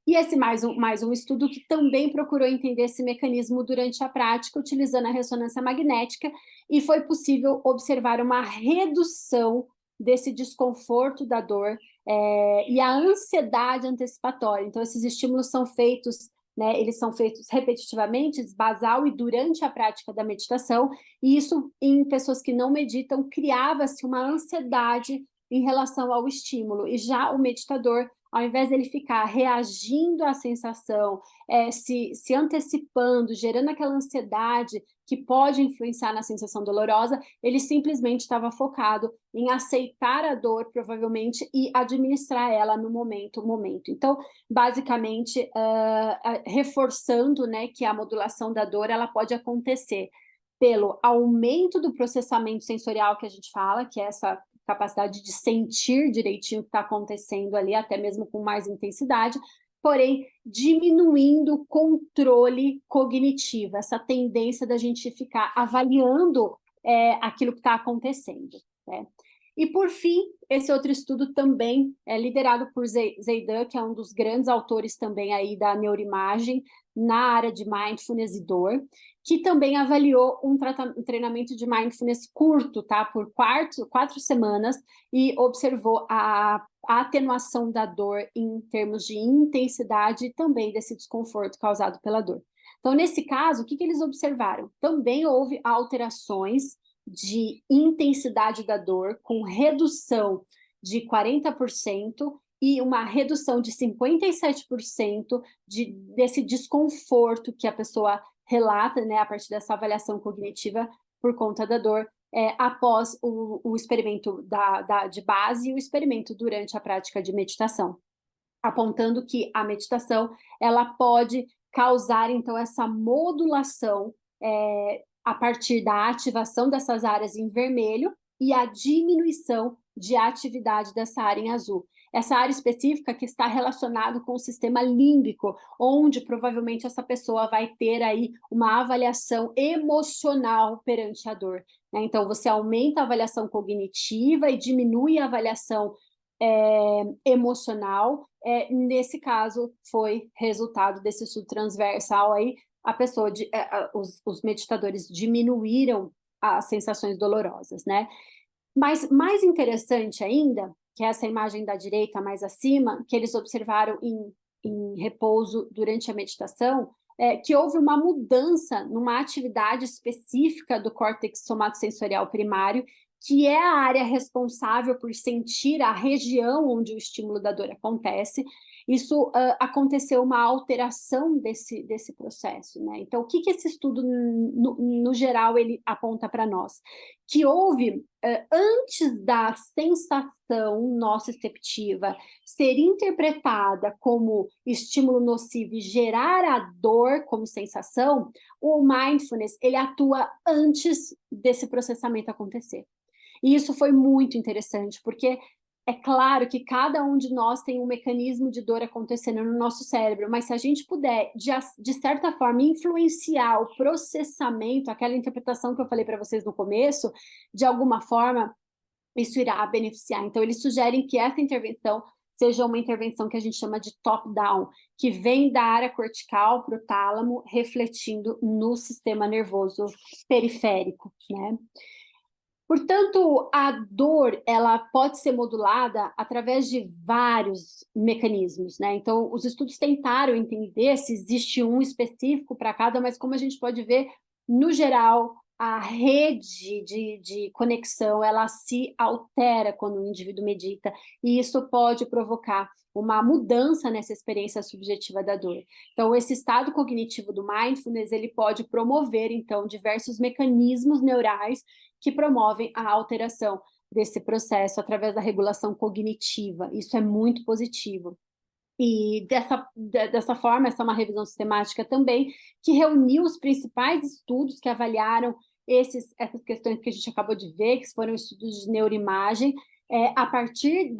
E esse mais um estudo que também procurou entender esse mecanismo durante a prática, utilizando a ressonância magnética, e foi possível observar uma redução desse desconforto da dor e a ansiedade antecipatória. Então, esses estímulos são feitos, né, eles são feitos repetitivamente, basal e durante a prática da meditação, e isso, em pessoas que não meditam, criava-se uma ansiedade em relação ao estímulo, e já o meditador, ao invés dele ficar reagindo à sensação, se antecipando, gerando aquela ansiedade que pode influenciar na sensação dolorosa, ele simplesmente estava focado em aceitar a dor, provavelmente, e administrar ela no momento. Então, basicamente, reforçando, né, que a modulação da dor ela pode acontecer pelo aumento do processamento sensorial que a gente fala, que é essa capacidade de sentir direitinho o que está acontecendo ali, até mesmo com mais intensidade, porém diminuindo o controle cognitivo, essa tendência da gente ficar avaliando aquilo que está acontecendo, né? E, por fim, esse outro estudo também é liderado por Zeidan, que é um dos grandes autores também aí da neuroimagem na área de mindfulness e dor, que também avaliou um treinamento de mindfulness curto, tá? Por 4 semanas, e observou a atenuação da dor em termos de intensidade e também desse desconforto causado pela dor. Então, nesse caso, o que eles observaram? Também houve alterações de intensidade da dor, com redução de 40% e uma redução de 57% desse desconforto que a pessoa relata, né, a partir dessa avaliação cognitiva por conta da dor, após o experimento de base e o experimento durante a prática de meditação, apontando que a meditação ela pode causar, então, essa modulação a partir da ativação dessas áreas em vermelho e a diminuição de atividade dessa área em azul. Essa área específica que está relacionada com o sistema límbico, onde provavelmente essa pessoa vai ter aí uma avaliação emocional perante a dor, né? Então, você aumenta a avaliação cognitiva e diminui a avaliação emocional. Nesse caso, foi resultado desse estudo transversal aí, a pessoa, os meditadores diminuíram as sensações dolorosas, né? Mas mais interessante ainda, que é essa imagem da direita mais acima, que eles observaram em repouso durante a meditação, que houve uma mudança numa atividade específica do córtex somatosensorial primário, que é a área responsável por sentir a região onde o estímulo da dor acontece. Isso aconteceu uma alteração desse processo, né? Então, o que esse estudo, no geral, ele aponta para nós? Que houve, antes da sensação nociceptiva ser interpretada como estímulo nocivo e gerar a dor como sensação, o mindfulness, ele atua antes desse processamento acontecer. E isso foi muito interessante, porque é claro que cada um de nós tem um mecanismo de dor acontecendo no nosso cérebro, mas se a gente puder, de certa forma, influenciar o processamento, aquela interpretação que eu falei para vocês no começo, de alguma forma, isso irá beneficiar. Então, eles sugerem que essa intervenção seja uma intervenção que a gente chama de top-down, que vem da área cortical para o tálamo, refletindo no sistema nervoso periférico, né? Portanto, a dor, ela pode ser modulada através de vários mecanismos, né? Então, os estudos tentaram entender se existe um específico para cada, mas como a gente pode ver, no geral, a rede de conexão, ela se altera quando o indivíduo medita, e isso pode provocar uma mudança nessa experiência subjetiva da dor. Então, esse estado cognitivo do mindfulness, ele pode promover, então, diversos mecanismos neurais que promovem a alteração desse processo através da regulação cognitiva. Isso é muito positivo. E dessa forma, essa é uma revisão sistemática também, que reuniu os principais estudos que avaliaram essas questões que a gente acabou de ver, que foram estudos de neuroimagem, a partir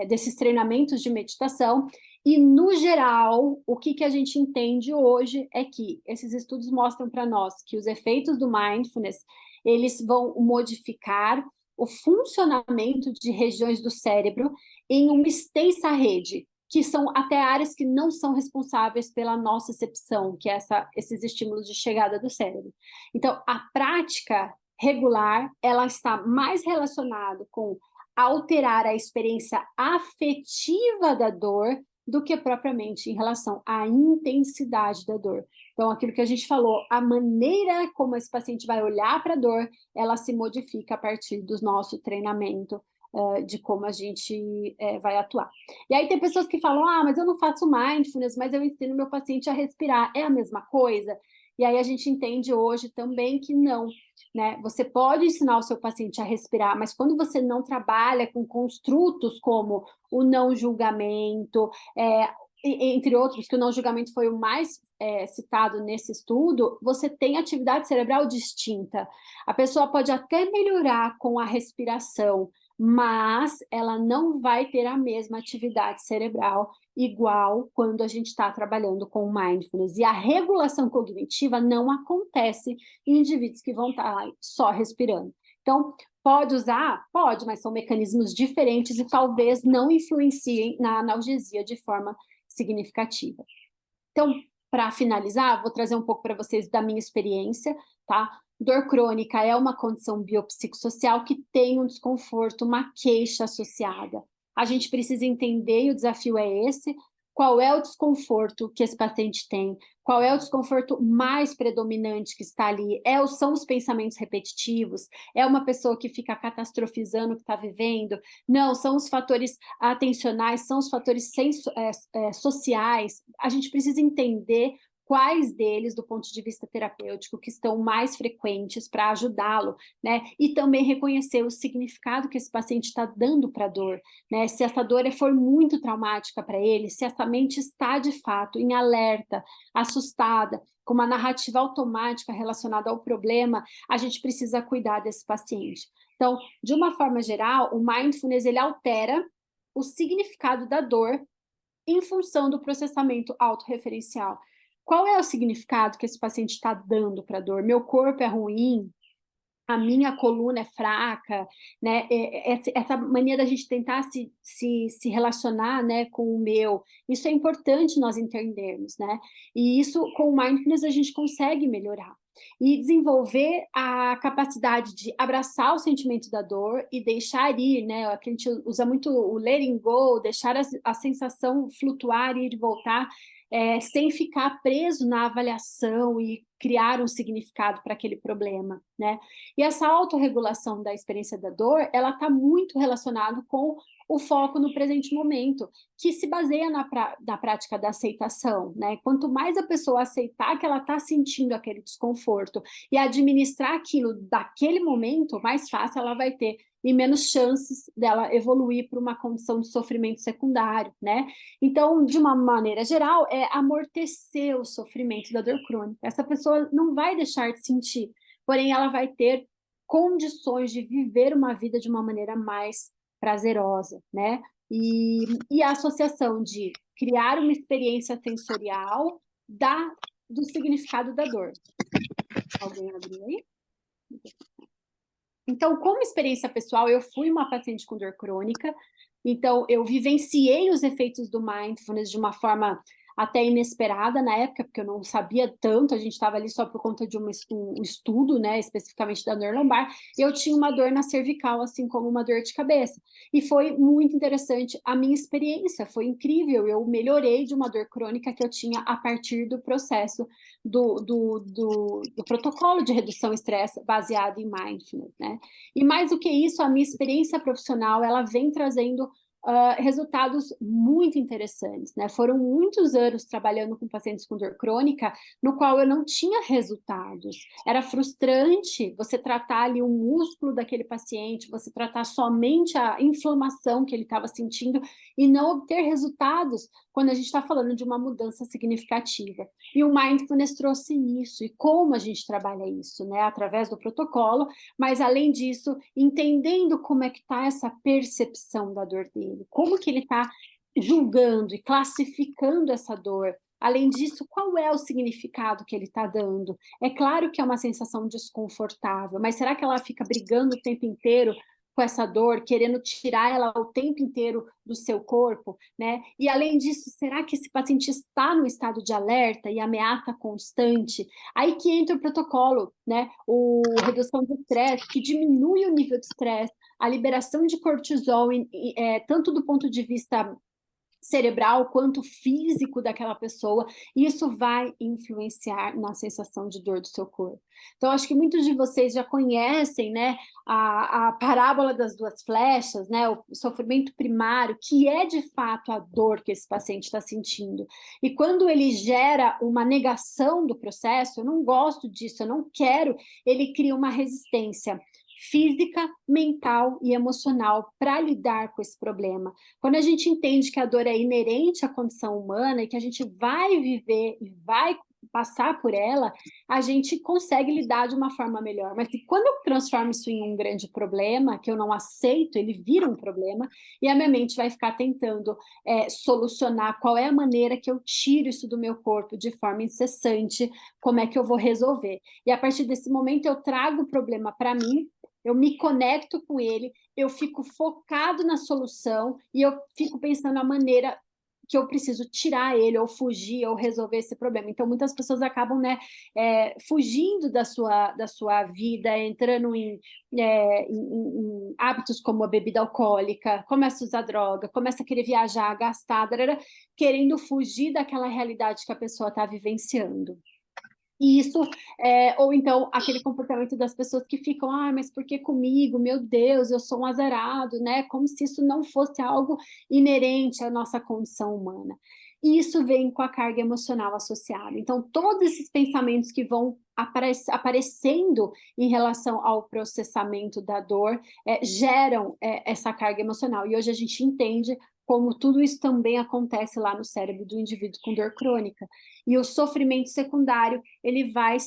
desses treinamentos de meditação. E, no geral, o que a gente entende hoje é que esses estudos mostram para nós que os efeitos do mindfulness, eles vão modificar o funcionamento de regiões do cérebro em uma extensa rede, que são até áreas que não são responsáveis pela nocicepção, que é esses estímulos de chegada do cérebro. Então, a prática regular, ela está mais relacionada com alterar a experiência afetiva da dor do que propriamente em relação à intensidade da dor. Então, aquilo que a gente falou, a maneira como esse paciente vai olhar para a dor, ela se modifica a partir do nosso treinamento, de como a gente vai atuar. E aí tem pessoas que falam, mas eu não faço mindfulness, mas eu ensino meu paciente a respirar. É a mesma coisa? E aí a gente entende hoje também que não, né? Você pode ensinar o seu paciente a respirar, mas quando você não trabalha com construtos como o não julgamento, entre outros, que o não julgamento foi o mais citado nesse estudo, você tem atividade cerebral distinta. A pessoa pode até melhorar com a respiração, mas ela não vai ter a mesma atividade cerebral igual quando a gente está trabalhando com mindfulness. E a regulação cognitiva não acontece em indivíduos que vão estar só respirando. Então, pode usar? Pode, mas são mecanismos diferentes e talvez não influenciem na analgesia de forma significativa. Então, para finalizar, vou trazer um pouco para vocês da minha experiência, tá? Dor crônica é uma condição biopsicossocial que tem um desconforto, uma queixa associada. A gente precisa entender, e o desafio é esse, qual é o desconforto que esse paciente tem, qual é o desconforto mais predominante que está ali, são os pensamentos repetitivos, é uma pessoa que fica catastrofizando o que está vivendo, não, são os fatores atencionais, são os fatores sociais. A gente precisa entender quais deles, do ponto de vista terapêutico, que estão mais frequentes para ajudá-lo, né? E também reconhecer o significado que esse paciente está dando para a dor, né? Se essa dor for muito traumática para ele, se essa mente está, de fato, em alerta, assustada, com uma narrativa automática relacionada ao problema, a gente precisa cuidar desse paciente. Então, de uma forma geral, o mindfulness, ele altera o significado da dor em função do processamento autorreferencial. Qual é o significado que esse paciente está dando para a dor? Meu corpo é ruim? a minha coluna é fraca, né? Essa mania da gente tentar se relacionar, né, com o meu, isso é importante nós entendermos, né? E isso, com o mindfulness, a gente consegue melhorar. E desenvolver a capacidade de abraçar o sentimento da dor e deixar ir, né? A gente usa muito o letting go, deixar a sensação flutuar, ir e voltar, sem ficar preso na avaliação e criar um significado para aquele problema, né? E essa autorregulação da experiência da dor, ela está muito relacionada com o foco no presente momento, que se baseia na prática da aceitação, né? Quanto mais a pessoa aceitar que ela está sentindo aquele desconforto e administrar aquilo daquele momento, mais fácil ela vai ter e menos chances dela evoluir para uma condição de sofrimento secundário, né? Então, de uma maneira geral, é amortecer o sofrimento da dor crônica. Essa pessoa não vai deixar de sentir, porém ela vai ter condições de viver uma vida de uma maneira mais prazerosa, né? E a associação de criar uma experiência sensorial do significado da dor. Alguém abriu aí? Então, como experiência pessoal, eu fui uma paciente com dor crônica, então eu vivenciei os efeitos do mindfulness de uma forma até inesperada na época, porque eu não sabia tanto, a gente estava ali só por conta de um estudo, né, especificamente da dor lombar, eu tinha uma dor na cervical, assim como uma dor de cabeça, e foi muito interessante a minha experiência, foi incrível, eu melhorei de uma dor crônica que eu tinha a partir do processo do protocolo de redução estresse baseado em mindfulness, né? E mais do que isso, a minha experiência profissional, ela vem trazendo resultados muito interessantes, né? Foram muitos anos trabalhando com pacientes com dor crônica, no qual eu não tinha resultados. Era frustrante você tratar ali o músculo daquele paciente, você tratar somente a inflamação que ele estava sentindo e não obter resultados quando a gente está falando de uma mudança significativa. E o mindfulness trouxe isso, e como a gente trabalha isso, né? Através do protocolo, mas além disso, entendendo como é que está essa percepção da dor dele, como que ele está julgando e classificando essa dor. Além disso, qual é o significado que ele está dando? É claro que é uma sensação desconfortável, mas será que ela fica brigando o tempo inteiro com essa dor, querendo tirar ela o tempo inteiro do seu corpo, né? E além disso, será que esse paciente está no estado de alerta e ameaça constante? Aí que entra o protocolo, né? O redução do estresse, que diminui o nível de estresse, a liberação de cortisol, tanto do ponto de vista cerebral quanto físico daquela pessoa, e isso vai influenciar na sensação de dor do seu corpo. Então, acho que muitos de vocês já conhecem, né, a parábola das duas flechas, né, o sofrimento primário, que é de fato a dor que esse paciente está sentindo. E quando ele gera uma negação do processo, eu não gosto disso, eu não quero, ele cria uma resistência física, mental e emocional para lidar com esse problema. Quando a gente entende que a dor é inerente à condição humana e que a gente vai viver e vai passar por ela, a gente consegue lidar de uma forma melhor. Mas quando eu transformo isso em um grande problema, que eu não aceito, ele vira um problema, e a minha mente vai ficar tentando solucionar qual é a maneira que eu tiro isso do meu corpo de forma incessante, como é que eu vou resolver. E a partir desse momento eu trago o problema para mim, eu me conecto com ele, eu fico focado na solução e eu fico pensando a maneira que eu preciso tirar ele, ou fugir, ou resolver esse problema. Então, muitas pessoas acabam, né, fugindo da sua vida, entrando em hábitos como a bebida alcoólica, começa a usar droga, começa a querer viajar, gastar, querendo fugir daquela realidade que a pessoa está vivenciando. E isso, ou então aquele comportamento das pessoas que ficam, mas por que comigo? Meu Deus, eu sou um azarado, né? Como se isso não fosse algo inerente à nossa condição humana. E isso vem com a carga emocional associada. Então, todos esses pensamentos que vão aparecendo em relação ao processamento da dor geram essa carga emocional. E hoje a gente entende como tudo isso também acontece lá no cérebro do indivíduo com dor crônica. E o sofrimento secundário, ele vai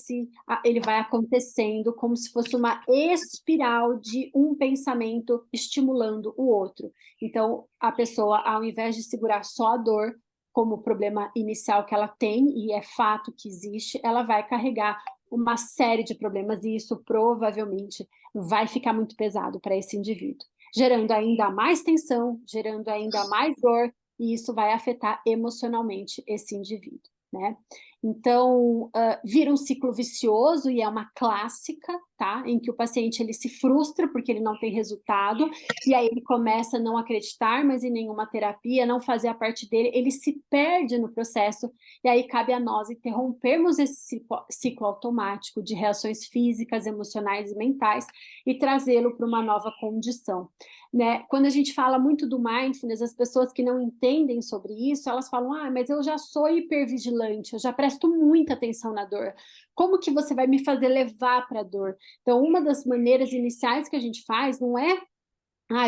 acontecendo como se fosse uma espiral de um pensamento estimulando o outro. Então, a pessoa, ao invés de segurar só a dor como o problema inicial que ela tem, e é fato que existe, ela vai carregar uma série de problemas, e isso provavelmente vai ficar muito pesado para esse indivíduo, gerando ainda mais tensão, gerando ainda mais dor, e isso vai afetar emocionalmente esse indivíduo, né? Então, vira um ciclo vicioso, e é uma clássica, tá? Em que o paciente ele se frustra porque ele não tem resultado, e aí ele começa a não acreditar mais em nenhuma terapia, não fazer a parte dele, ele se perde no processo, e aí cabe a nós interrompermos esse ciclo automático de reações físicas, emocionais e mentais e trazê-lo para uma nova condição, né? Quando a gente fala muito do mindfulness, as pessoas que não entendem sobre isso, elas falam, mas eu já sou hipervigilante, eu já presto muita atenção na dor. Como que você vai me fazer levar para a dor? Então, uma das maneiras iniciais que a gente faz não é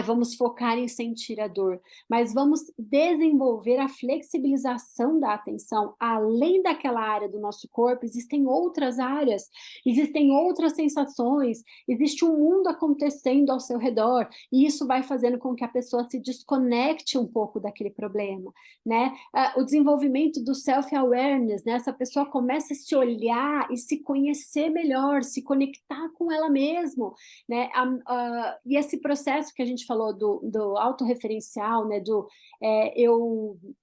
vamos focar em sentir a dor, mas vamos desenvolver a flexibilização da atenção. Além daquela área do nosso corpo, existem outras áreas, existem outras sensações, existe um mundo acontecendo ao seu redor, e isso vai fazendo com que a pessoa se desconecte um pouco daquele problema, né? O desenvolvimento do self-awareness, né? Essa pessoa começa a se olhar e se conhecer melhor, se conectar com ela mesma, né? E esse processo que a gente falou do autorreferencial, né?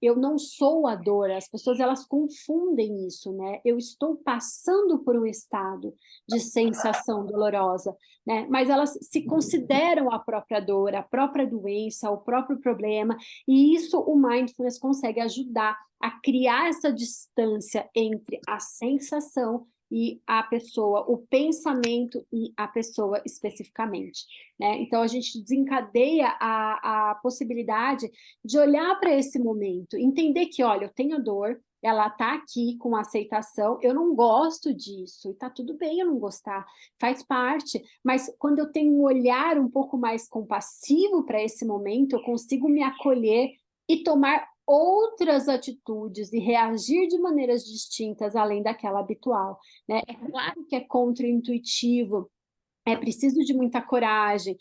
Eu não sou a dor, as pessoas elas confundem isso, né? Eu estou passando por um estado de sensação dolorosa, né? Mas elas se consideram a própria dor, a própria doença, o próprio problema, e isso o mindfulness consegue ajudar a criar essa distância entre a sensação e a pessoa, o pensamento e a pessoa especificamente, né? Então, a gente desencadeia a possibilidade de olhar para esse momento, entender que, olha, eu tenho dor, ela está aqui com aceitação, eu não gosto disso, e está tudo bem eu não gostar, faz parte, mas quando eu tenho um olhar um pouco mais compassivo para esse momento, eu consigo me acolher e tomar outras atitudes e reagir de maneiras distintas além daquela habitual, né? É claro que é contraintuitivo, é preciso de muita coragem,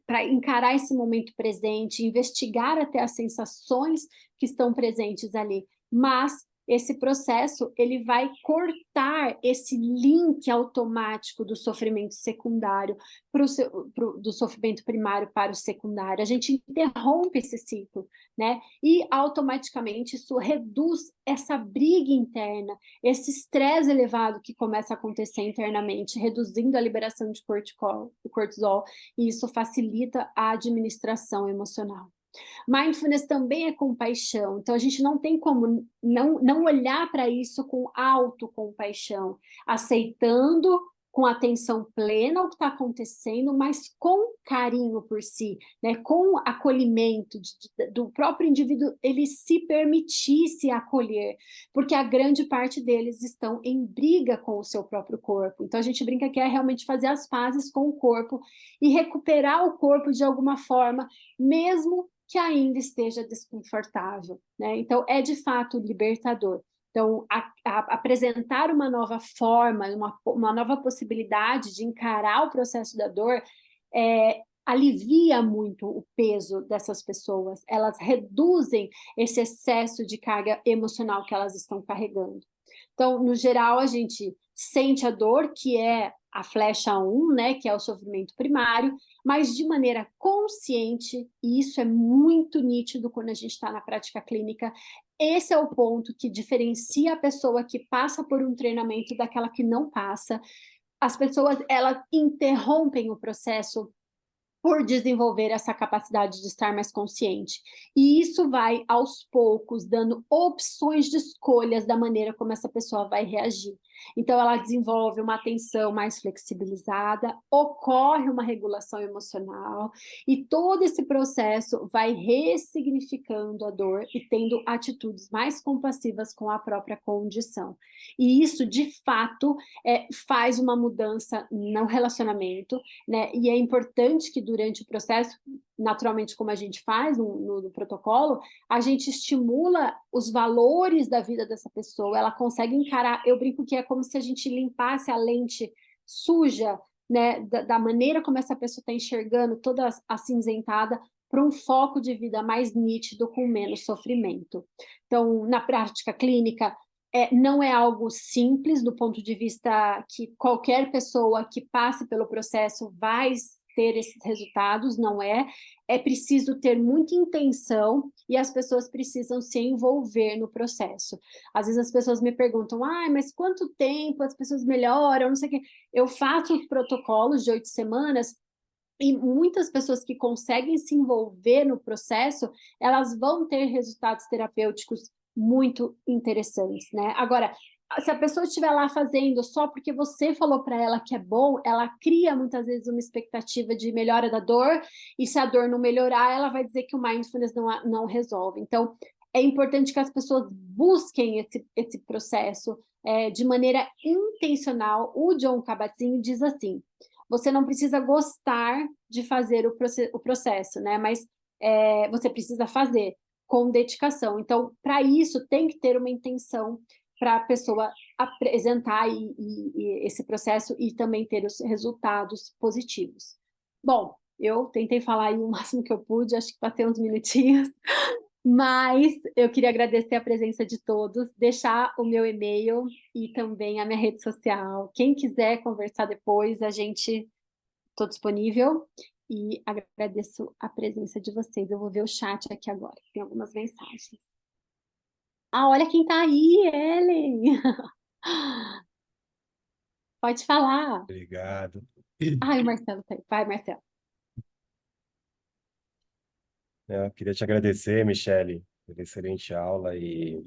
para encarar esse momento presente, investigar até as sensações que estão presentes ali, mas esse processo ele vai cortar esse link automático do sofrimento secundário do sofrimento primário para o secundário. A gente interrompe esse ciclo, né? E automaticamente isso reduz essa briga interna, esse estresse elevado que começa a acontecer internamente, reduzindo a liberação de cortisol, e isso facilita a administração emocional. Mindfulness também é compaixão, então a gente não tem como não olhar para isso com autocompaixão, aceitando com atenção plena o que está acontecendo, mas com carinho por si, né? Com acolhimento do próprio indivíduo, ele se permitir se acolher, porque a grande parte deles estão em briga com o seu próprio corpo. Então a gente brinca que é realmente fazer as pazes com o corpo e recuperar o corpo de alguma forma, mesmo que ainda esteja desconfortável, né? Então, é de fato libertador. Então, apresentar uma nova forma, uma nova possibilidade de encarar o processo da dor alivia muito o peso dessas pessoas, elas reduzem esse excesso de carga emocional que elas estão carregando. Então, no geral, a gente sente a dor, que é a flecha 1, né, que é o sofrimento primário, mas de maneira consciente, e isso é muito nítido quando a gente está na prática clínica, esse é o ponto que diferencia a pessoa que passa por um treinamento daquela que não passa. As pessoas, elas interrompem o processo por desenvolver essa capacidade de estar mais consciente. E isso vai, aos poucos, dando opções de escolhas da maneira como essa pessoa vai reagir. Então, ela desenvolve uma atenção mais flexibilizada, ocorre uma regulação emocional, e todo esse processo vai ressignificando a dor e tendo atitudes mais compassivas com a própria condição. E isso, de fato, faz uma mudança no relacionamento, né? E é importante que durante o processo, naturalmente como a gente faz no protocolo, a gente estimula os valores da vida dessa pessoa, ela consegue encarar, eu brinco que é como se a gente limpasse a lente suja, né, da maneira como essa pessoa está enxergando, toda acinzentada, para um foco de vida mais nítido, com menos sofrimento. Então, na prática clínica, não é algo simples do ponto de vista que qualquer pessoa que passe pelo processo vai ter esses resultados, não é. É preciso ter muita intenção e as pessoas precisam se envolver no processo. Às vezes as pessoas me perguntam, mas quanto tempo as pessoas melhoram, não sei o quê. Eu faço os protocolos de 8 semanas e muitas pessoas que conseguem se envolver no processo, elas vão ter resultados terapêuticos muito interessantes, né? Agora, se a pessoa estiver lá fazendo só porque você falou para ela que é bom, ela cria muitas vezes uma expectativa de melhora da dor, e se a dor não melhorar, ela vai dizer que o mindfulness não resolve. Então, é importante que as pessoas busquem esse processo de maneira intencional. O John Kabat-Zinn diz assim: você não precisa gostar de fazer o processo, né? Mas você precisa fazer com dedicação. Então, para isso, tem que ter uma intenção para a pessoa apresentar esse processo e também ter os resultados positivos. Bom, eu tentei falar aí o máximo que eu pude, acho que passei uns minutinhos, mas eu queria agradecer a presença de todos, deixar o meu e-mail e também a minha rede social. Quem quiser conversar depois, a gente estou disponível e agradeço a presença de vocês. Eu vou ver o chat aqui agora, tem algumas mensagens. Olha quem está aí, Ellen! Pode falar. Obrigado. O Marcelo tá aí. Vai, Marcelo. Eu queria te agradecer, Michele, pela excelente aula e,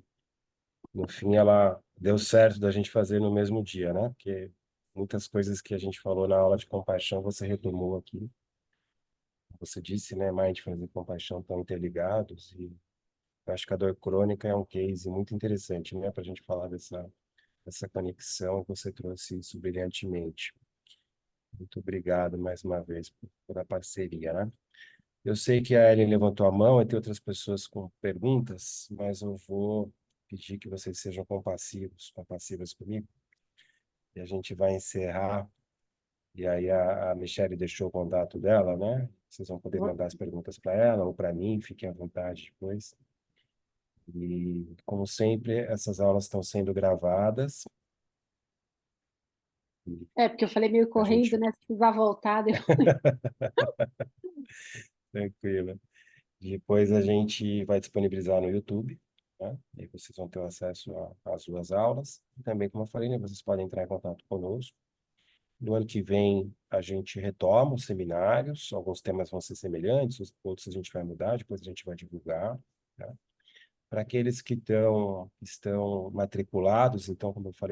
no fim, ela deu certo da gente fazer no mesmo dia, né? Porque muitas coisas que a gente falou na aula de compaixão você retomou aqui. Você disse, né, mindfulness e compaixão estão interligados e eu acho que a dor crônica é um case muito interessante, né, para a gente falar dessa conexão que você trouxe isso brilhantemente. Muito obrigado mais uma vez pela parceria, né? Eu sei que a Ellen levantou a mão e tem outras pessoas com perguntas, mas eu vou pedir que vocês sejam compassivas comigo, e a gente vai encerrar. E aí a Michelle deixou o contato dela, né? Vocês vão poder mandar as perguntas para ela ou para mim, fiquem à vontade depois. E, como sempre, essas aulas estão sendo gravadas. E Porque eu falei meio a correndo, gente... né? Se precisar voltar depois. Tranquila. Depois a gente vai disponibilizar no YouTube, né? E aí vocês vão ter acesso às duas aulas. E também, como eu falei, né, vocês podem entrar em contato conosco. No ano que vem, a gente retoma os seminários. Alguns temas vão ser semelhantes, outros a gente vai mudar, depois a gente vai divulgar, tá? Para aqueles que estão matriculados, então, como eu falei,